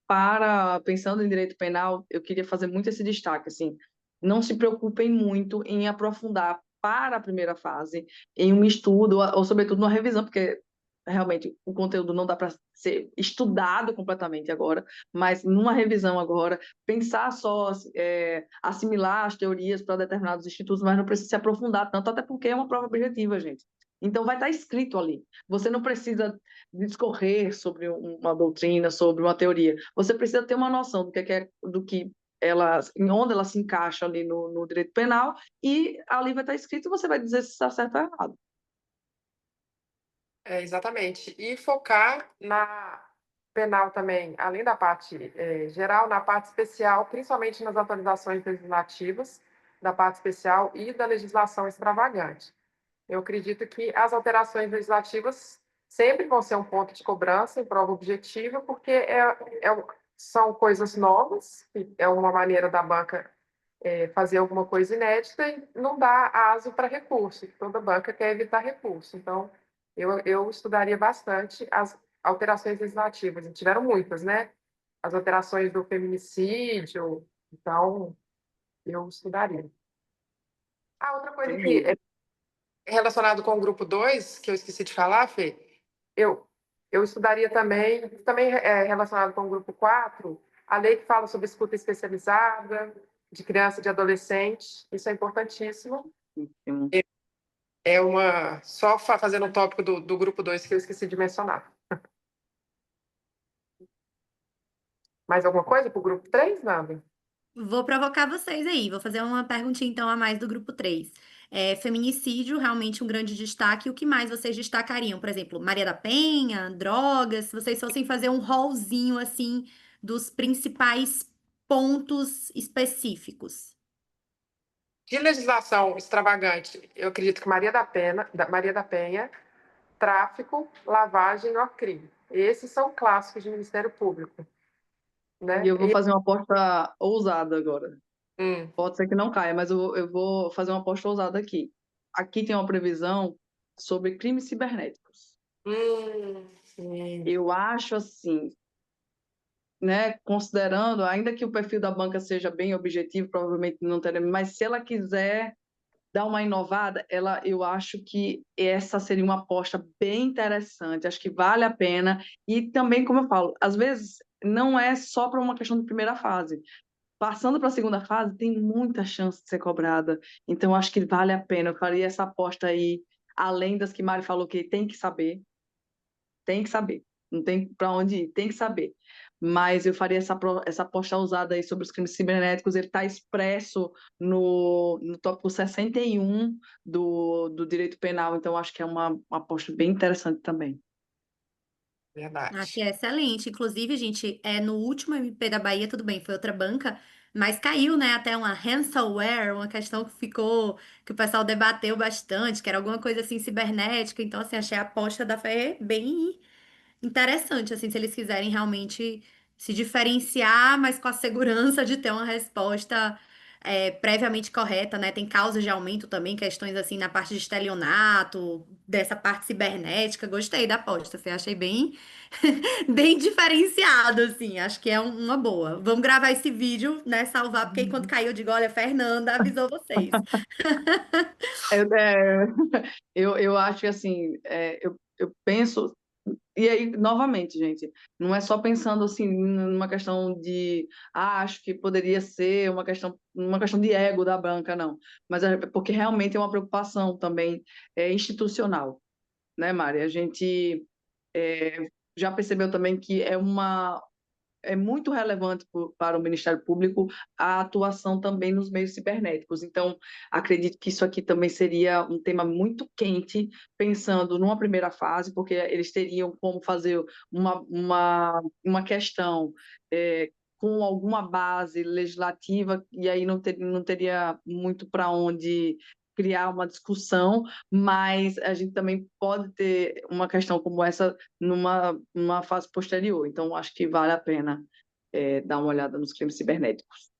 pensando em direito penal, eu queria fazer muito esse destaque, assim, não se preocupem muito em aprofundar para a primeira fase, em um estudo, ou sobretudo numa revisão, porque realmente o conteúdo não dá para ser estudado completamente agora, mas numa revisão agora, pensar só, assimilar as teorias para determinados institutos, mas não precisa se aprofundar tanto, até porque é uma prova objetiva, gente. Então, vai estar escrito ali. Você não precisa discorrer sobre uma doutrina, sobre uma teoria. Você precisa ter uma noção do que ela, em onde ela se encaixa ali no direito penal, e ali vai estar escrito e você vai dizer se está certo ou errado. Exatamente. E focar na penal também, além da parte geral, na parte especial, principalmente nas atualizações legislativas, da parte especial e da legislação extravagante. Eu acredito que as alterações legislativas sempre vão ser um ponto de cobrança em prova objetiva, porque são coisas novas, é uma maneira da banca fazer alguma coisa inédita e não dá aso para recurso. Toda banca quer evitar recurso. Então, eu estudaria bastante as alterações legislativas, e tiveram muitas, né? As alterações do feminicídio, então, eu estudaria. Outra coisa que relacionado com o grupo 2 que eu esqueci de falar, Fê, eu, eu estudaria também relacionado com o grupo 4 a lei que fala sobre escuta especializada de criança e de adolescente, isso é importantíssimo. Só fazendo um tópico do grupo 2 que eu esqueci de mencionar. Mais alguma coisa para o grupo 3, Nanda? Vou provocar vocês aí, vou fazer uma perguntinha então a mais do grupo 3. Feminicídio, realmente um grande destaque. O que mais vocês destacariam? Por exemplo, Maria da Penha, drogas, se vocês fossem fazer um rolzinho assim dos principais pontos específicos. De legislação extravagante, eu acredito que Maria da Penha, tráfico, lavagem e crime. Esses são clássicos do Ministério Público. E Né? eu vou fazer uma aposta ousada agora. Hum. Pode ser que não caia, mas eu vou fazer uma aposta ousada aqui. Aqui tem uma previsão sobre crimes cibernéticos. Sim. Eu acho assim, né, considerando, ainda que o perfil da banca seja bem objetivo, provavelmente não teremos, mas se ela quiser dar uma inovada, eu acho que essa seria uma aposta bem interessante, acho que vale a pena, e também, como eu falo, às vezes não é só para uma questão de primeira fase, passando para a segunda fase tem muita chance de ser cobrada, então acho que vale a pena, eu faria essa aposta aí, além das que Mari falou que tem que saber, não tem para onde ir, tem que saber. Mas eu faria essa aposta ousada aí sobre os crimes cibernéticos, ele está expresso no tópico 61 do direito penal, então acho que é uma aposta bem interessante também. Verdade. Achei excelente. Inclusive, gente, no último MP da Bahia, tudo bem, foi outra banca, mas caiu, né, até uma ransomware, uma questão que ficou, que o pessoal debateu bastante, que era alguma coisa assim cibernética. Então, assim, achei a aposta da fé bem interessante, assim, se eles quiserem realmente se diferenciar, mas com a segurança de ter uma resposta previamente correta, né? Tem causas de aumento também, questões assim na parte de estelionato, dessa parte cibernética. Gostei da aposta, Fê, achei bem, bem diferenciado, assim. Acho que é uma boa. Vamos gravar esse vídeo, né? Salvar, porque aí quando cair eu digo, olha, Fernanda avisou vocês. Eu acho que assim, eu penso. E aí, novamente, gente, não é só pensando assim numa questão de, acho que poderia ser uma questão de ego da banca, não. Mas é porque realmente é uma preocupação também institucional, né, Mari? A gente já percebeu também que é muito relevante para o Ministério Público a atuação também nos meios cibernéticos. Então, acredito que isso aqui também seria um tema muito quente, pensando numa primeira fase, porque eles teriam como fazer uma questão com alguma base legislativa, e aí não teria muito para onde criar uma discussão, mas a gente também pode ter uma questão como essa numa fase posterior. Então, acho que vale a pena dar uma olhada nos crimes cibernéticos.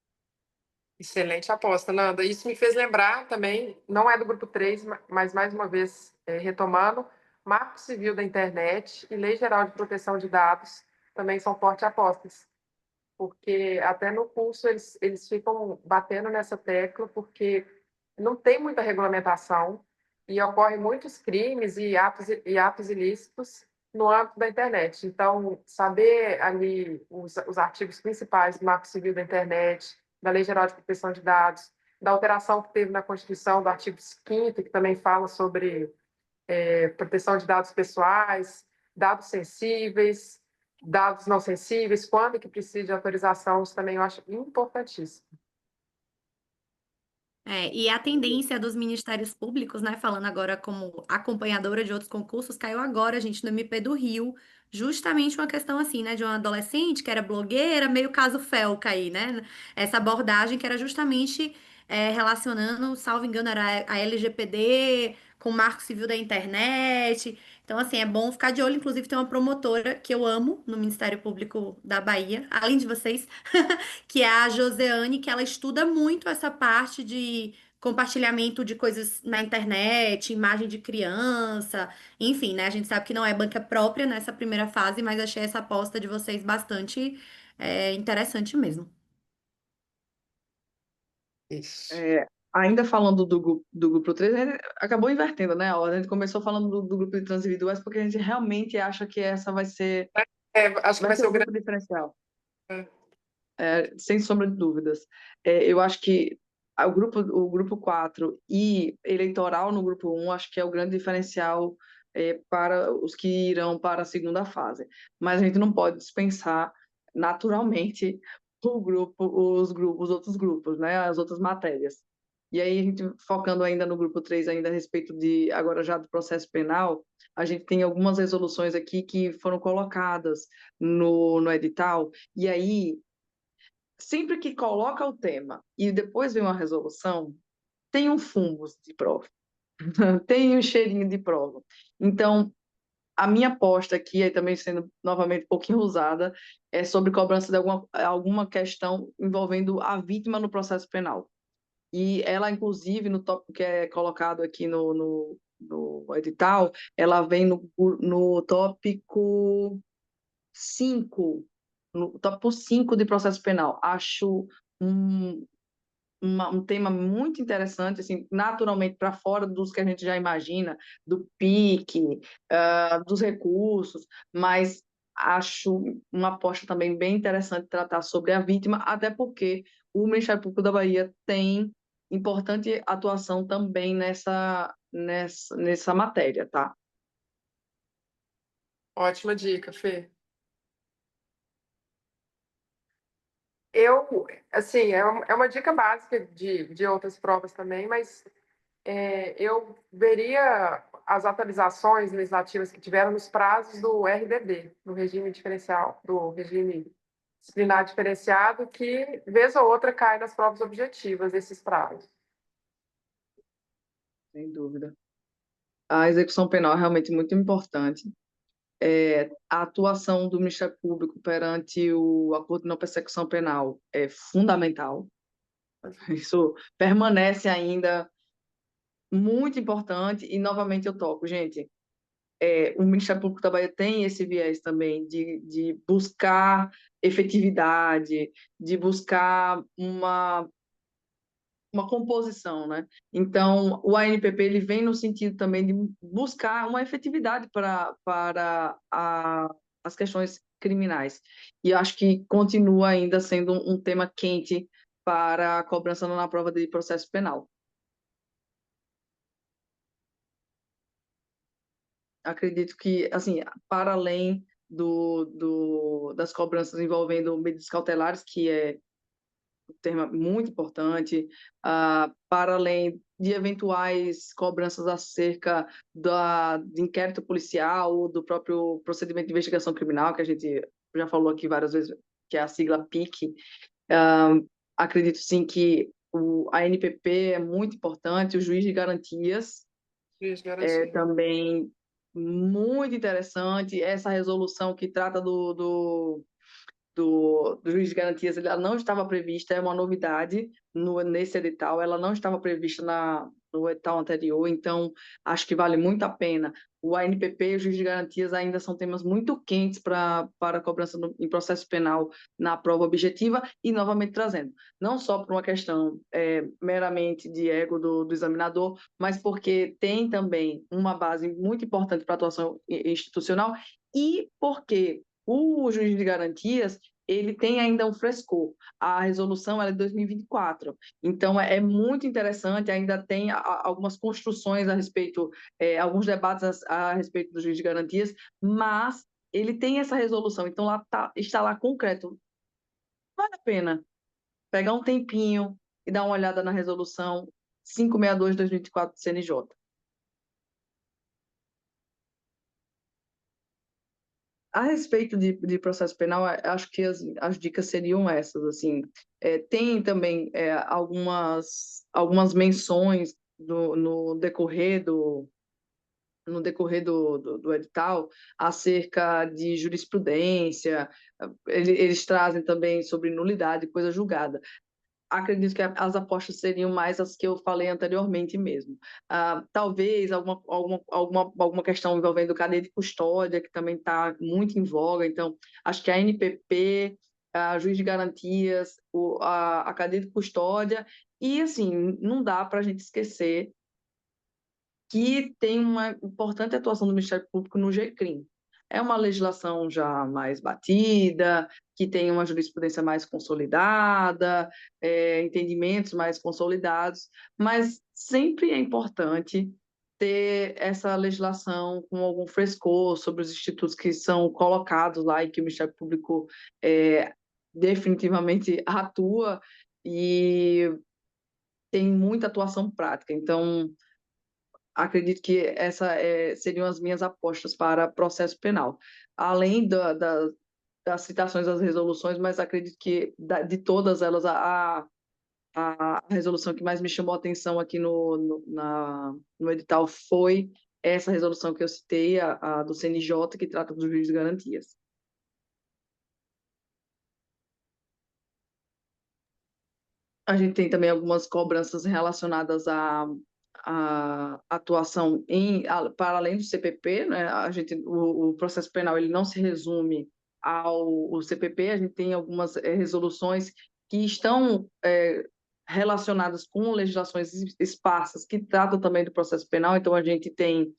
Excelente aposta, Nanda. Isso me fez lembrar também, não é do grupo 3, mas mais uma vez, retomando, Marco Civil da Internet e Lei Geral de Proteção de Dados também são fortes apostas, porque até no curso eles ficam batendo nessa tecla, porque não tem muita regulamentação e ocorrem muitos crimes e atos ilícitos no âmbito da internet. Então, saber ali os artigos principais do Marco Civil da Internet, da Lei Geral de Proteção de Dados, da alteração que teve na Constituição, do artigo 5º, que também fala sobre proteção de dados pessoais, dados sensíveis, dados não sensíveis, quando que precisa de autorização, isso também eu acho importantíssimo. E a tendência dos ministérios públicos, né, falando agora como acompanhadora de outros concursos, caiu agora, gente, no MP do Rio, justamente uma questão assim, né, de uma adolescente que era blogueira, meio caso Felca aí, né, essa abordagem que era justamente relacionando, salvo engano, era a LGPD com o Marco Civil da Internet. Então, assim, é bom ficar de olho. Inclusive, tem uma promotora que eu amo no Ministério Público da Bahia, além de vocês, que é a Joseane, que ela estuda muito essa parte de compartilhamento de coisas na internet, imagem de criança, enfim, né? A gente sabe que não é banca própria nessa primeira fase, mas achei essa aposta de vocês bastante interessante mesmo. Isso. Ainda falando do grupo 3, a gente acabou invertendo, né, a ordem. A gente começou falando do grupo de trans individuais porque a gente realmente acha que essa vai ser, Acho que vai vai ser ser o o grupo grande. diferencial. É. Sem sombra de dúvidas. Eu acho que o grupo 4 e eleitoral no grupo 1, acho que é o grande diferencial para os que irão para a segunda fase. Mas a gente não pode dispensar naturalmente os outros grupos, né, as outras matérias. E aí, a gente focando ainda no grupo 3, ainda a respeito de, agora já do processo penal, a gente tem algumas resoluções aqui que foram colocadas no edital, e aí sempre que coloca o tema e depois vem uma resolução, tem um fumo de prova, tem um cheirinho de prova. Então, a minha aposta aqui, aí também sendo novamente um pouquinho ousada, é sobre cobrança de alguma questão envolvendo a vítima no processo penal. E ela, inclusive, no tópico que é colocado aqui no edital, ela vem no tópico 5, no tópico 5 de processo penal. Acho um, um tema muito interessante, assim, naturalmente para fora dos que a gente já imagina, do PIC, dos recursos, mas acho uma aposta também bem interessante tratar sobre a vítima, até porque o Ministério Público da Bahia tem importante atuação também nessa matéria, tá? Ótima dica, Fê. Eu, assim, é uma dica básica de outras provas também, mas eu veria as atualizações legislativas que tiveram nos prazos do RDD, do regime diferencial, do regime disciplinar diferenciado, que vez ou outra cai nas provas objetivas esses prazos. Sem dúvida. A execução penal é realmente muito importante. A atuação do Ministério Público perante o acordo de não persecução penal é fundamental. Isso permanece ainda muito importante e, novamente, eu toco, gente, o Ministério Público da Bahia tem esse viés também de buscar efetividade, de buscar uma composição, né? Então, o ANPP ele vem no sentido também de buscar uma efetividade para as questões criminais. E acho que continua ainda sendo um tema quente para a cobrança na prova de processo penal. Acredito que, assim, para além das cobranças envolvendo medidas cautelares, que é tema muito importante, para além de eventuais cobranças acerca de inquérito policial ou do próprio procedimento de investigação criminal, que a gente já falou aqui várias vezes, que é a sigla PIC. Acredito sim que a ANPP é muito importante, o juiz de garantias é também muito interessante, essa resolução que trata do juiz de garantias, ela não estava prevista, é uma novidade nesse edital, ela não estava prevista no edital anterior, então acho que vale muito a pena o ANPP e o juiz de garantias ainda são temas muito quentes para a cobrança em processo penal na prova objetiva, e novamente trazendo, não só por uma questão meramente de ego do examinador, mas porque tem também uma base muito importante para a atuação institucional, e porque o juiz de garantias ele tem ainda um frescor. A resolução ela é de 2024, então é muito interessante, ainda tem algumas construções a respeito, alguns debates a respeito do juiz de garantias, mas ele tem essa resolução, então está lá concreto. Vale a pena pegar um tempinho e dar uma olhada na resolução 562 de 2024 do CNJ. A respeito de processo penal, acho que as dicas seriam essas, assim. Tem também algumas menções no decorrer do edital acerca de jurisprudência. Eles trazem também sobre nulidade, coisa julgada. Acredito que as apostas seriam mais as que eu falei anteriormente mesmo. Talvez alguma questão envolvendo cadeia de custódia, que também está muito em voga. Então, acho que a NPP, a juiz de garantias, a cadeia de custódia, e, assim, não dá para a gente esquecer que tem uma importante atuação do Ministério Público no GCRIM. É uma legislação já mais batida, que tem uma jurisprudência mais consolidada, entendimentos mais consolidados, mas sempre é importante ter essa legislação com algum frescor sobre os institutos que são colocados lá e que o Ministério Público definitivamente atua e tem muita atuação prática. Então, acredito que seriam as minhas apostas para processo penal. Além das citações às resoluções, mas acredito que de todas elas, a resolução que mais me chamou a atenção aqui no edital foi essa resolução que eu citei, a do CNJ, que trata dos juízes de garantias. A gente tem também algumas cobranças relacionadas à atuação para além do CPP, né? O processo penal ele não se resume ao CPP, a gente tem algumas resoluções que estão relacionadas com legislações esparsas que tratam também do processo penal, então a gente tem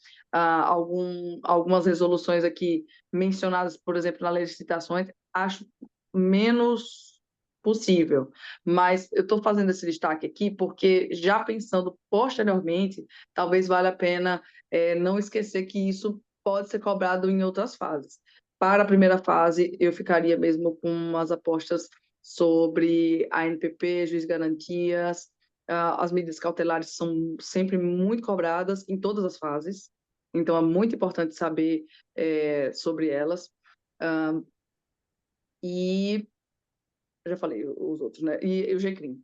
algumas resoluções aqui mencionadas, por exemplo, na lei de citações, acho menos possível, mas eu estou fazendo esse destaque aqui porque, já pensando posteriormente, talvez valha a pena não esquecer que isso pode ser cobrado em outras fases. Para a primeira fase, eu ficaria mesmo com umas apostas sobre a ANPP, juiz de garantias, as medidas cautelares são sempre muito cobradas em todas as fases, então é muito importante saber sobre elas. E eu já falei os outros, né? E o GCRIM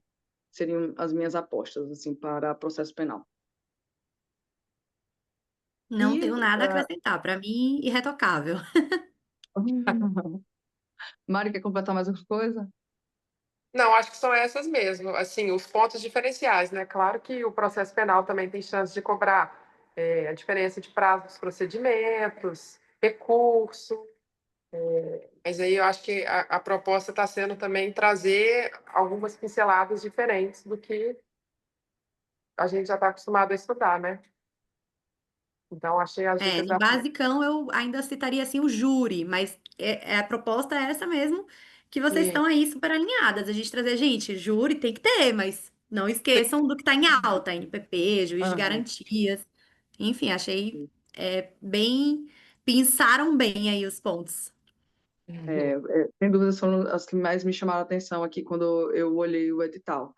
seriam as minhas apostas, assim, para processo penal. Não tenho nada a acrescentar. Para mim, irretocável. Mari, quer completar mais alguma coisa? Não, acho que são essas mesmo, assim, os pontos diferenciais, né? Claro que o processo penal também tem chance de cobrar a diferença de prazo dos procedimentos, recurso, mas aí eu acho que a proposta está sendo também trazer algumas pinceladas diferentes do que a gente já está acostumado a estudar, né? Então, achei as dicas No basicão eu ainda citaria assim o júri, mas a proposta é essa mesmo, que vocês estão aí super alinhadas. A gente trazer, gente, júri tem que ter, mas não esqueçam do que está em alta, NPP, juiz de garantias. Enfim, achei bem, pensaram bem aí os pontos. Sem dúvida, são as que mais me chamaram a atenção aqui quando eu olhei o edital.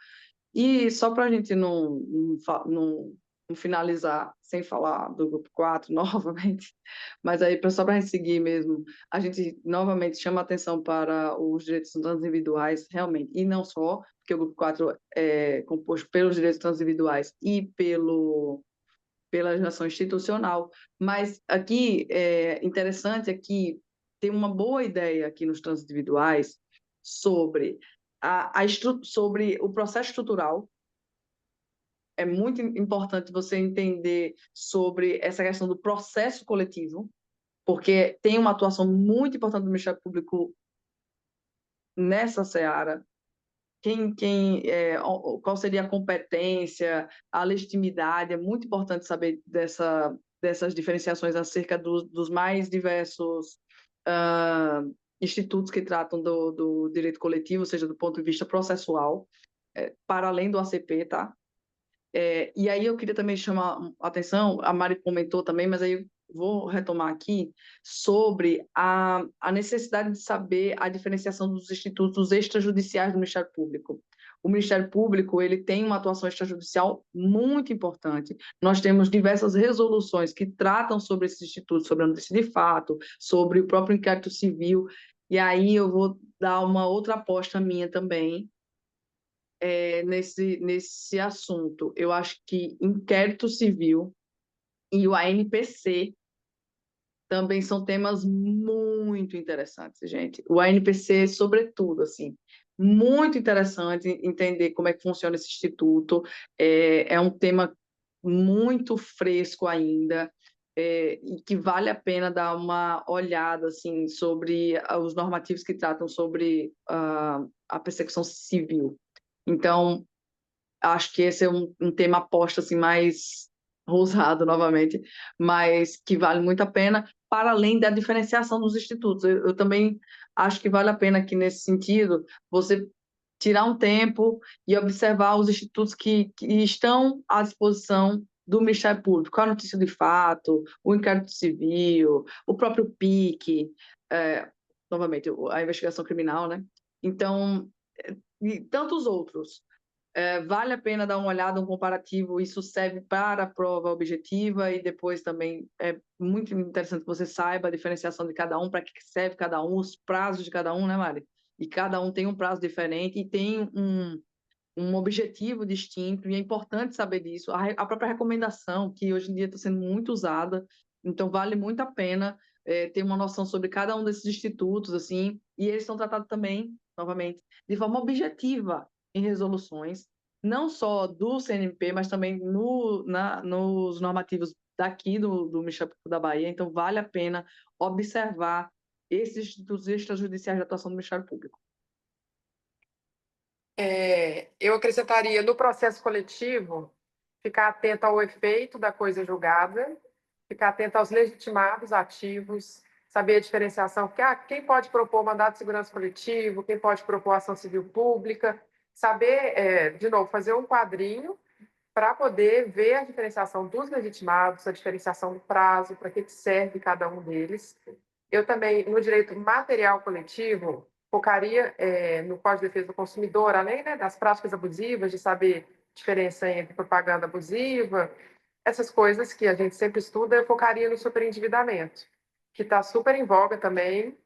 E só para a gente não finalizar sem falar do grupo 4 novamente, mas aí só para a gente seguir mesmo, a gente novamente chama atenção para os direitos transindividuais, realmente, e não só, porque o grupo 4 é composto pelos direitos transindividuais e pela legislação institucional, mas aqui é interessante aqui tem uma boa ideia aqui nos transindividuais sobre sobre o processo estrutural é muito importante você entender sobre essa questão do processo coletivo, porque tem uma atuação muito importante do Ministério Público nessa seara. Qual seria a competência, a legitimidade, é muito importante saber dessas diferenciações acerca dos mais diversos institutos que tratam do direito coletivo, seja do ponto de vista processual, para além do ACP, tá? E aí eu queria também chamar a atenção, a Mari comentou também, mas aí eu vou retomar aqui, sobre a necessidade de saber a diferenciação dos institutos extrajudiciais do Ministério Público. O Ministério Público, ele tem uma atuação extrajudicial muito importante. Nós temos diversas resoluções que tratam sobre esses institutos, sobre a notícia de fato, sobre o próprio inquérito civil, e aí eu vou dar uma outra aposta minha também, nesse assunto. Eu acho que inquérito civil e o ANPC também são temas muito interessantes, gente. O ANPC, sobretudo, assim, muito interessante entender como é que funciona esse instituto. É um tema muito fresco ainda, e que vale a pena dar uma olhada assim sobre os normativos que tratam sobre a persecução civil. Então, acho que esse é um tema aposta assim, mais ousado novamente, mas que vale muito a pena, para além da diferenciação dos institutos. Eu também acho que vale a pena aqui nesse sentido, você tirar um tempo e observar os institutos que estão à disposição do Ministério Público, a notícia de fato, o inquérito civil, o próprio PIC, novamente, a investigação criminal, né? Então, e tantos outros. Vale a pena dar uma olhada, um comparativo, isso serve para a prova objetiva e depois também é muito interessante que você saiba a diferenciação de cada um, para que serve cada um, os prazos de cada um, né, Mari? E cada um tem um prazo diferente e tem um objetivo distinto, e é importante saber disso. A própria recomendação, que hoje em dia está sendo muito usada, então vale muito a pena ter uma noção sobre cada um desses institutos, assim, e eles são tratados também, novamente, de forma objetiva em resoluções, não só do CNMP, mas também nos normativos daqui do Ministério Público da Bahia, então vale a pena observar esses institutos extrajudiciais de atuação do Ministério Público. Eu acrescentaria no processo coletivo, ficar atento ao efeito da coisa julgada, ficar atento aos legitimados ativos, saber a diferenciação, porque quem pode propor mandado de segurança coletivo, quem pode propor ação civil pública, saber, de novo, fazer um quadrinho para poder ver a diferenciação dos legitimados, a diferenciação do prazo, para que serve cada um deles. Eu também, no direito material coletivo, focaria no Código de Defesa do Consumidor, além, né, das práticas abusivas, de saber a diferença entre propaganda abusiva, essas coisas que a gente sempre estuda, eu focaria no superendividamento, que está super em voga também,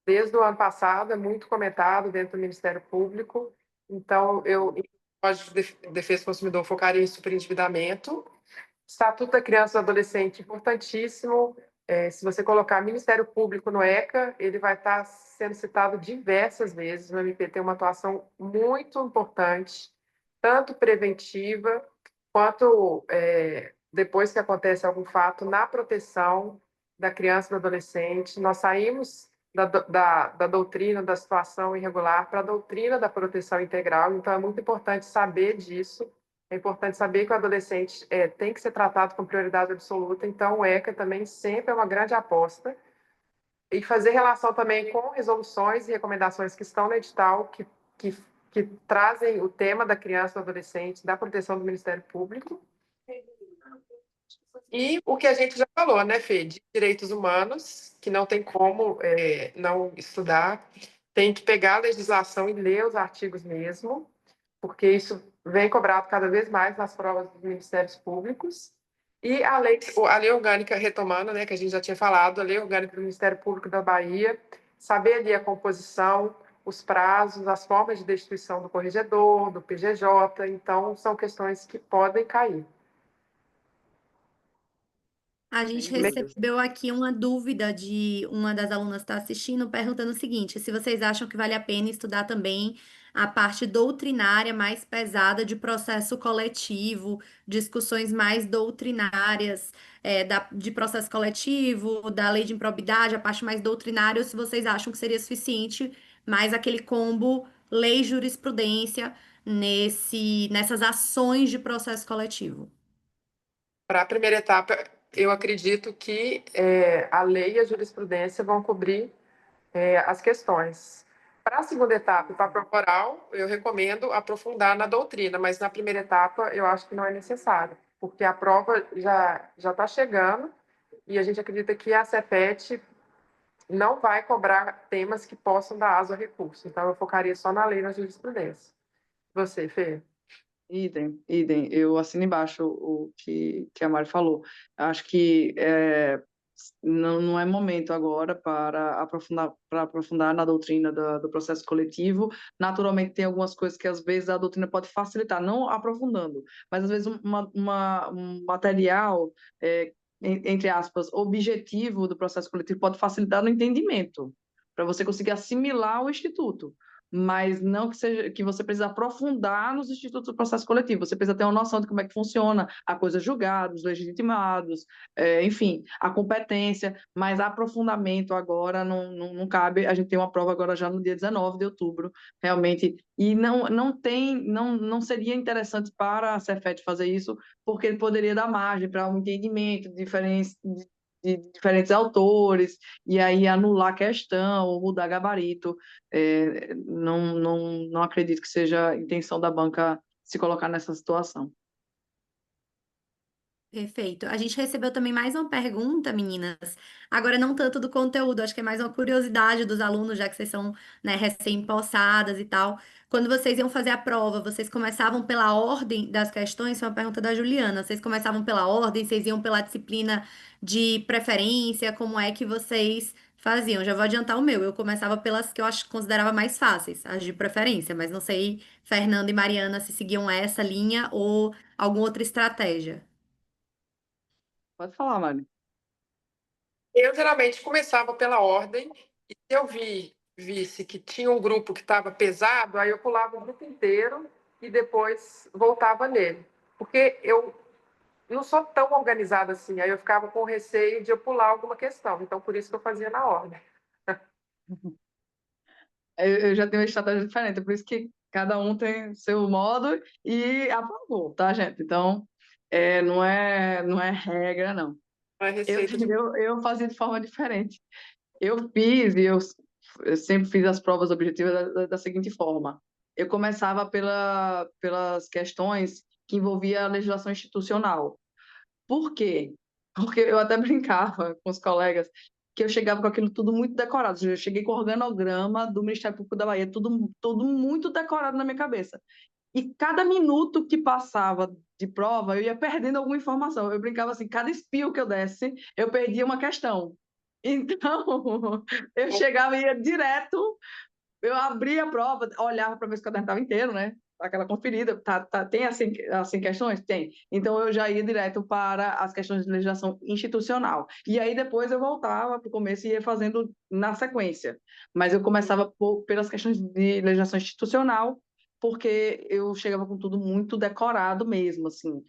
desde o ano passado, é muito comentado dentro do Ministério Público. Então, eu, em Código de Defesa do Consumidor, focaria em superendividamento. Estatuto da Criança e do Adolescente, importantíssimo. Se você colocar Ministério Público no ECA, ele vai estar sendo citado diversas vezes. O MP tem uma atuação muito importante, tanto preventiva, quanto depois que acontece algum fato, na proteção da criança e do adolescente. Nós saímos da doutrina da situação irregular para a doutrina da proteção integral, então é muito importante saber disso. É importante saber que o adolescente tem que ser tratado com prioridade absoluta, então o ECA também sempre é uma grande aposta. E fazer relação também com resoluções e recomendações que estão no edital, que trazem o tema da criança e do adolescente, da proteção do Ministério Público. E o que a gente já falou, né, Fê, de direitos humanos, que não tem como não estudar, tem que pegar a legislação e ler os artigos mesmo, porque isso vem cobrado cada vez mais nas provas dos ministérios públicos. E a lei orgânica, retomando, né, que a gente já tinha falado, a lei orgânica do Ministério Público da Bahia, saber ali a composição, os prazos, as formas de destituição do corregedor, do PGJ, então são questões que podem cair. A gente Sem dúvidas. recebeu aqui uma dúvida de uma das alunas que está assistindo, perguntando o seguinte: se vocês acham que vale a pena estudar também a parte doutrinária mais pesada de processo coletivo, discussões mais doutrinárias, de processo coletivo, da lei de improbidade, a parte mais doutrinária, ou se vocês acham que seria suficiente mais aquele combo lei e jurisprudência nessas ações de processo coletivo. Para a primeira etapa, eu acredito que a lei e a jurisprudência vão cobrir as questões. Para a segunda etapa, para a prova oral, eu recomendo aprofundar na doutrina, mas na primeira etapa eu acho que não é necessário, porque a prova já está chegando e a gente acredita que a CEPET não vai cobrar temas que possam dar aso a recurso. Então, eu focaria só na lei e na jurisprudência. Você, Fê? Idem, idem. Eu assino embaixo o que a Mari falou. Acho que não é momento agora para aprofundar na doutrina do processo coletivo. Naturalmente, tem algumas coisas que às vezes a doutrina pode facilitar, não aprofundando, mas às vezes um material, entre aspas, objetivo do processo coletivo pode facilitar no entendimento, para você conseguir assimilar o instituto. Mas não que seja que você precisa aprofundar nos institutos do processo coletivo, você precisa ter uma noção de como é que funciona a coisa julgada, os legitimados, enfim, a competência, mas aprofundamento agora não cabe. A gente tem uma prova agora já no dia 19 de outubro, realmente, e não seria interessante para a Cefet fazer isso, porque ele poderia dar margem para um entendimento de diferentes autores, e aí anular a questão, ou mudar gabarito. Não acredito que seja a intenção da banca se colocar nessa situação. Perfeito. A gente recebeu também mais uma pergunta, meninas. Agora, não tanto do conteúdo, acho que é mais uma curiosidade dos alunos, já que vocês são, né, recém-possadas e tal. Quando vocês iam fazer a prova, vocês começavam pela ordem das questões? Foi uma pergunta da Juliana. Vocês começavam pela ordem? Vocês iam pela disciplina de preferência? Como é que vocês faziam? Já vou adiantar o meu. Eu começava pelas que eu acho considerava mais fáceis, as de preferência, mas não sei, Fernanda e Mariana, se seguiam essa linha ou alguma outra estratégia. Pode falar, Mari. Eu geralmente começava pela ordem, e se eu visse que tinha um grupo que estava pesado, aí eu pulava o grupo inteiro e depois voltava nele. Porque eu não sou tão organizada assim, aí eu ficava com receio de eu pular alguma questão. Então, por isso que eu fazia na ordem. Eu já tenho uma estratégia diferente, por isso que cada um tem seu modo e aprovou, tá, gente? Então, não é regra, não. Não é Eu, receita de. eu fazia de forma diferente. Eu sempre fiz as provas objetivas da seguinte forma. Eu começava pelas questões que envolvia a legislação institucional. Por quê? Porque eu até brincava com os colegas que eu chegava com aquilo tudo muito decorado. Eu cheguei com o organograma do Ministério Público da Bahia, tudo muito decorado na minha cabeça. E cada minuto que passava de prova, eu ia perdendo alguma informação. Eu brincava assim, cada espio que eu desse, eu perdia uma questão. Então, eu chegava e ia direto, eu abria a prova, olhava para ver se o caderno estava inteiro, né? Aquela conferida, tem assim questões? Tem. Então, eu já ia direto para as questões de legislação institucional. E aí, depois, eu voltava para o começo e ia fazendo na sequência. Mas eu começava pelas questões de legislação institucional, porque eu chegava com tudo muito decorado mesmo, assim.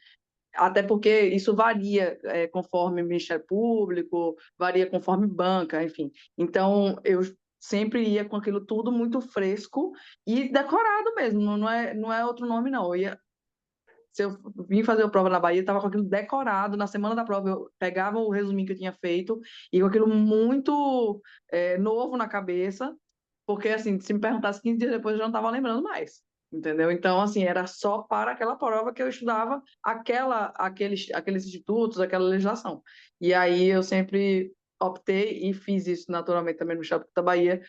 Até porque isso varia conforme Ministério Público, varia conforme banca, enfim. Então, eu sempre ia com aquilo tudo muito fresco e decorado mesmo, não é outro nome, não. Se eu vim fazer a prova na Bahia, estava com aquilo decorado. Na semana da prova, eu pegava o resuminho que eu tinha feito e com aquilo muito novo na cabeça, porque, assim, se me perguntasse 15 dias depois, eu já não estava lembrando mais. Entendeu? Então, assim, era só para aquela prova que eu estudava aqueles institutos, aquela legislação. E aí eu sempre optei e fiz isso naturalmente também no Estado da Bahia,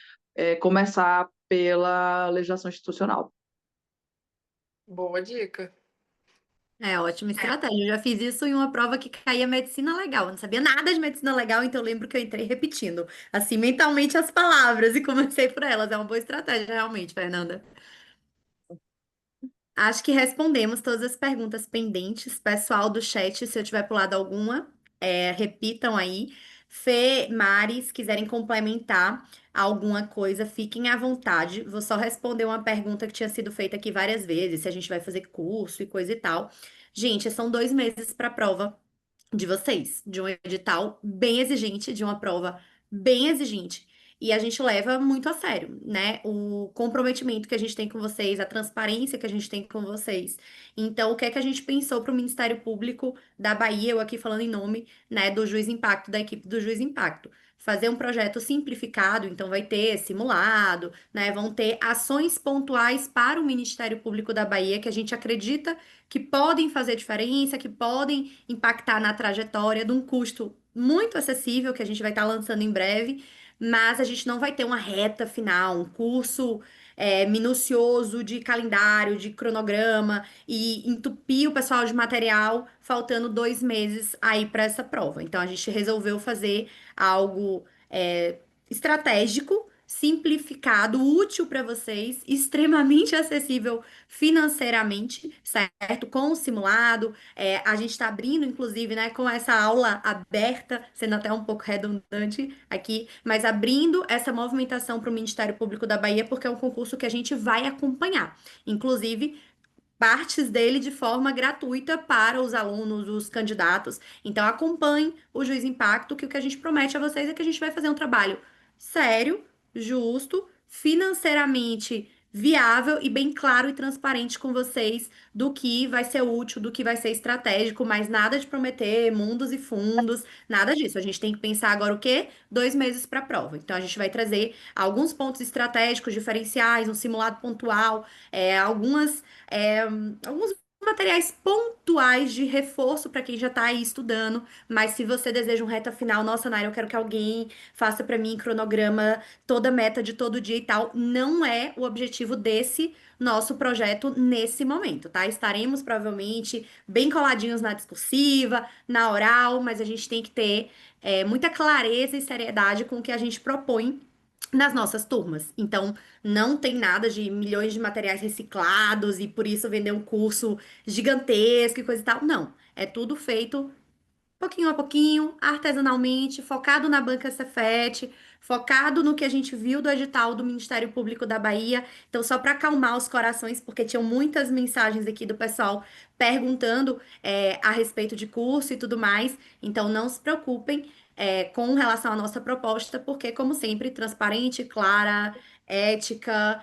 começar pela legislação institucional. Boa dica. É, ótima estratégia. Eu já fiz isso em uma prova que caía medicina legal. Eu não sabia nada de medicina legal, então eu lembro que eu entrei repetindo, assim, mentalmente as palavras e comecei por elas. É uma boa estratégia, realmente, Fernanda. Acho que respondemos todas as perguntas pendentes. Pessoal do chat, se eu tiver pulado alguma. repitam aí. Fê, Mari, se quiserem complementar alguma coisa, fiquem à vontade. Vou só responder uma pergunta que tinha sido feita aqui várias vezes, se a gente vai fazer curso e coisa e tal. Gente, são 2 meses para a prova de vocês, de um edital bem exigente, de uma prova bem exigente. E a gente leva muito a sério, né? O comprometimento que a gente tem com vocês, a transparência que a gente tem com vocês. Então, o que é que a gente pensou para o Ministério Público da Bahia, eu aqui falando em nome, né, do Juiz Impacto, da equipe do Juiz Impacto? Fazer um projeto simplificado, então vai ter simulado, né? Vão ter ações pontuais para o Ministério Público da Bahia que a gente acredita que podem fazer diferença, que podem impactar na trajetória de um custo muito acessível que a gente vai estar lançando em breve, mas a gente não vai ter uma reta final, um curso minucioso de calendário, de cronograma e entupir o pessoal de material, faltando 2 meses aí para essa prova. Então a gente resolveu fazer algo estratégico, simplificado, útil para vocês, extremamente acessível financeiramente, certo? Com o simulado, a gente está abrindo, inclusive, né, com essa aula aberta, sendo até um pouco redundante aqui, mas abrindo essa movimentação para o Ministério Público da Bahia, porque é um concurso que a gente vai acompanhar. Inclusive, partes dele de forma gratuita para os alunos, os candidatos. Então, acompanhe o Juiz Impacto, que o que a gente promete a vocês é que a gente vai fazer um trabalho sério, justo, financeiramente viável e bem claro e transparente com vocês do que vai ser útil, do que vai ser estratégico, mas nada de prometer mundos e fundos, nada disso. A gente tem que pensar agora o quê? 2 meses para a prova. Então, a gente vai trazer alguns pontos estratégicos, diferenciais, um simulado pontual, é, alguns materiais pontuais de reforço para quem já está aí estudando, mas se você deseja um reta final, nossa, Naira, eu quero que alguém faça para mim cronograma, toda meta de todo dia e tal, não é o objetivo desse nosso projeto nesse momento, tá? Estaremos provavelmente bem coladinhos na discursiva, na oral, mas a gente tem que ter muita clareza e seriedade com o que a gente propõe nas nossas turmas. Então, não tem nada de milhões de materiais reciclados e por isso vender um curso gigantesco e coisa e tal. Não. É tudo feito pouquinho a pouquinho, artesanalmente, focado na banca Cefet, focado no que a gente viu do edital do Ministério Público da Bahia. Então, só para acalmar os corações, porque tinham muitas mensagens aqui do pessoal perguntando a respeito de curso e tudo mais. Então, não se preocupem com relação à nossa proposta, porque, como sempre, transparente, clara, ética,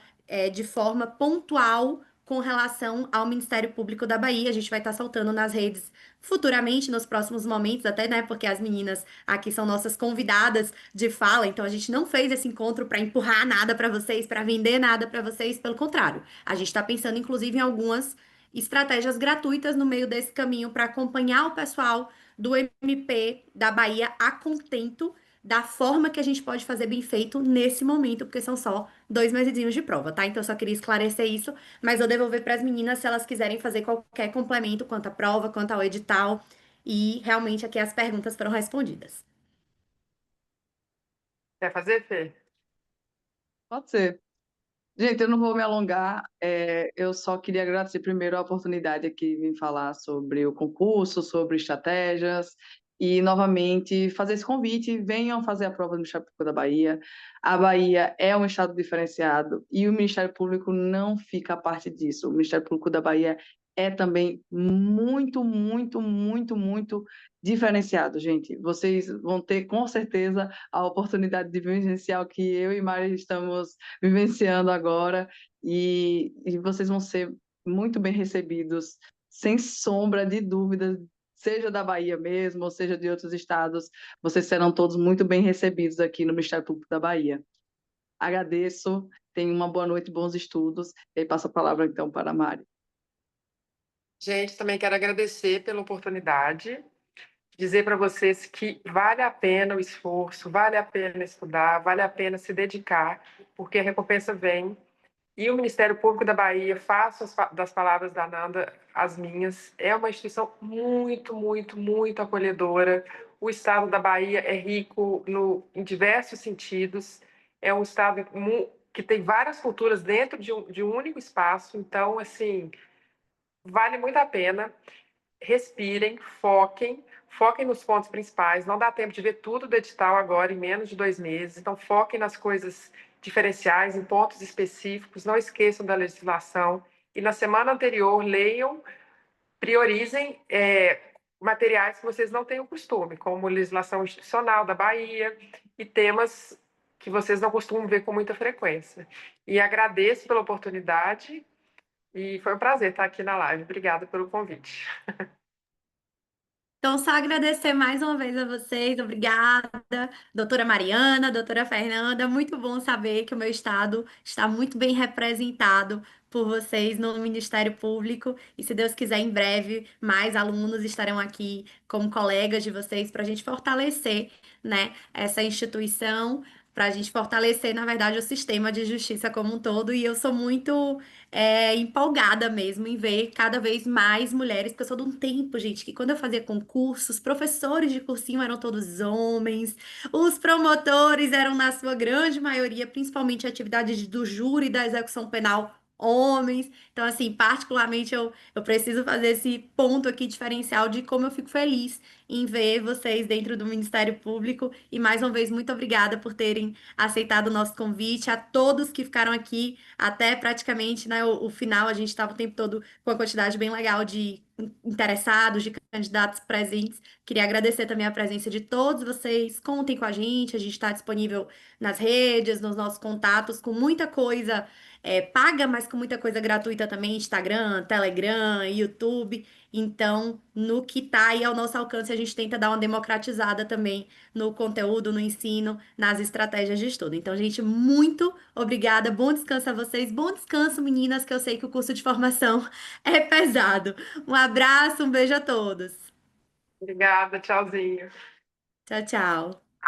de forma pontual com relação ao Ministério Público da Bahia. A gente vai estar soltando nas redes futuramente, nos próximos momentos, até, né, porque as meninas aqui são nossas convidadas de fala, então a gente não fez esse encontro para empurrar nada para vocês, para vender nada para vocês, pelo contrário. A gente está pensando, inclusive, em algumas estratégias gratuitas no meio desse caminho para acompanhar o pessoal do MP da Bahia a contento da forma que a gente pode fazer bem feito nesse momento, porque são só 2 mesezinhos de prova, tá? Então, eu só queria esclarecer isso, mas eu devolver para as meninas se elas quiserem fazer qualquer complemento quanto à prova, quanto ao edital. E realmente aqui as perguntas foram respondidas. Quer fazer, Fê? Pode ser. Gente, eu não vou me alongar, eu só queria agradecer primeiro a oportunidade aqui de vir falar sobre o concurso, sobre estratégias, e novamente fazer esse convite, venham fazer a prova do Ministério Público da Bahia. A Bahia é um estado diferenciado e o Ministério Público não fica a parte disso. O Ministério Público da Bahia é também muito, muito, muito, muito diferenciado, gente. Vocês vão ter, com certeza, a oportunidade de vivenciar o que eu e Mari estamos vivenciando agora, e vocês vão ser muito bem recebidos, sem sombra de dúvidas, seja da Bahia mesmo, ou seja de outros estados, vocês serão todos muito bem recebidos aqui no Ministério Público da Bahia. Agradeço, tenham uma boa noite, bons estudos, e aí passo a palavra então para a Mari. Gente, também quero agradecer pela oportunidade, dizer para vocês que vale a pena o esforço, vale a pena estudar, vale a pena se dedicar, porque a recompensa vem. E o Ministério Público da Bahia, faço das palavras da Nanda as minhas, é uma instituição muito, muito, muito acolhedora. O estado da Bahia é rico em diversos sentidos, é um estado que tem várias culturas dentro de um único espaço, então, assim, vale muito a pena. Respirem, foquem, foquem nos pontos principais. Não dá tempo de ver tudo do edital agora, em menos de 2 meses. Então, foquem nas coisas diferenciais, em pontos específicos. Não esqueçam da legislação. E na semana anterior, leiam, priorizem materiais que vocês não têm o costume, como legislação institucional da Bahia e temas que vocês não costumam ver com muita frequência. E agradeço pela oportunidade e foi um prazer estar aqui na live. Obrigada pelo convite. Então, só agradecer mais uma vez a vocês. Obrigada, doutora Mariana, doutora Fernanda. Muito bom saber que o meu estado está muito bem representado por vocês no Ministério Público. E se Deus quiser, em breve, mais alunos estarão aqui como colegas de vocês para a gente fortalecer, né, essa instituição, para a gente fortalecer, na verdade, o sistema de justiça como um todo. E eu sou muito empolgada mesmo em ver cada vez mais mulheres, porque eu sou de um tempo, gente, que quando eu fazia concursos, professores de cursinho eram todos homens, os promotores eram, na sua grande maioria, principalmente atividades do júri da execução penal, homens. Então, assim, particularmente eu preciso fazer esse ponto aqui diferencial de como eu fico feliz em ver vocês dentro do Ministério Público. E mais uma vez, muito obrigada por terem aceitado o nosso convite, a todos que ficaram aqui até praticamente, né, o final. A gente estava o tempo todo com uma quantidade bem legal de interessados, de candidatos presentes. Queria agradecer também a presença de todos vocês. Contem com a gente está disponível nas redes, nos nossos contatos, com muita coisa paga, mas com muita coisa gratuita também, Instagram, Telegram, YouTube. Então, no que está aí ao nosso alcance, a gente tenta dar uma democratizada também no conteúdo, no ensino, nas estratégias de estudo. Então, gente, muito obrigada. Bom descanso a vocês. Bom descanso, meninas, que eu sei que o curso de formação é pesado. Um abraço, um beijo a todos. Obrigada, tchauzinho. Tchau, tchau.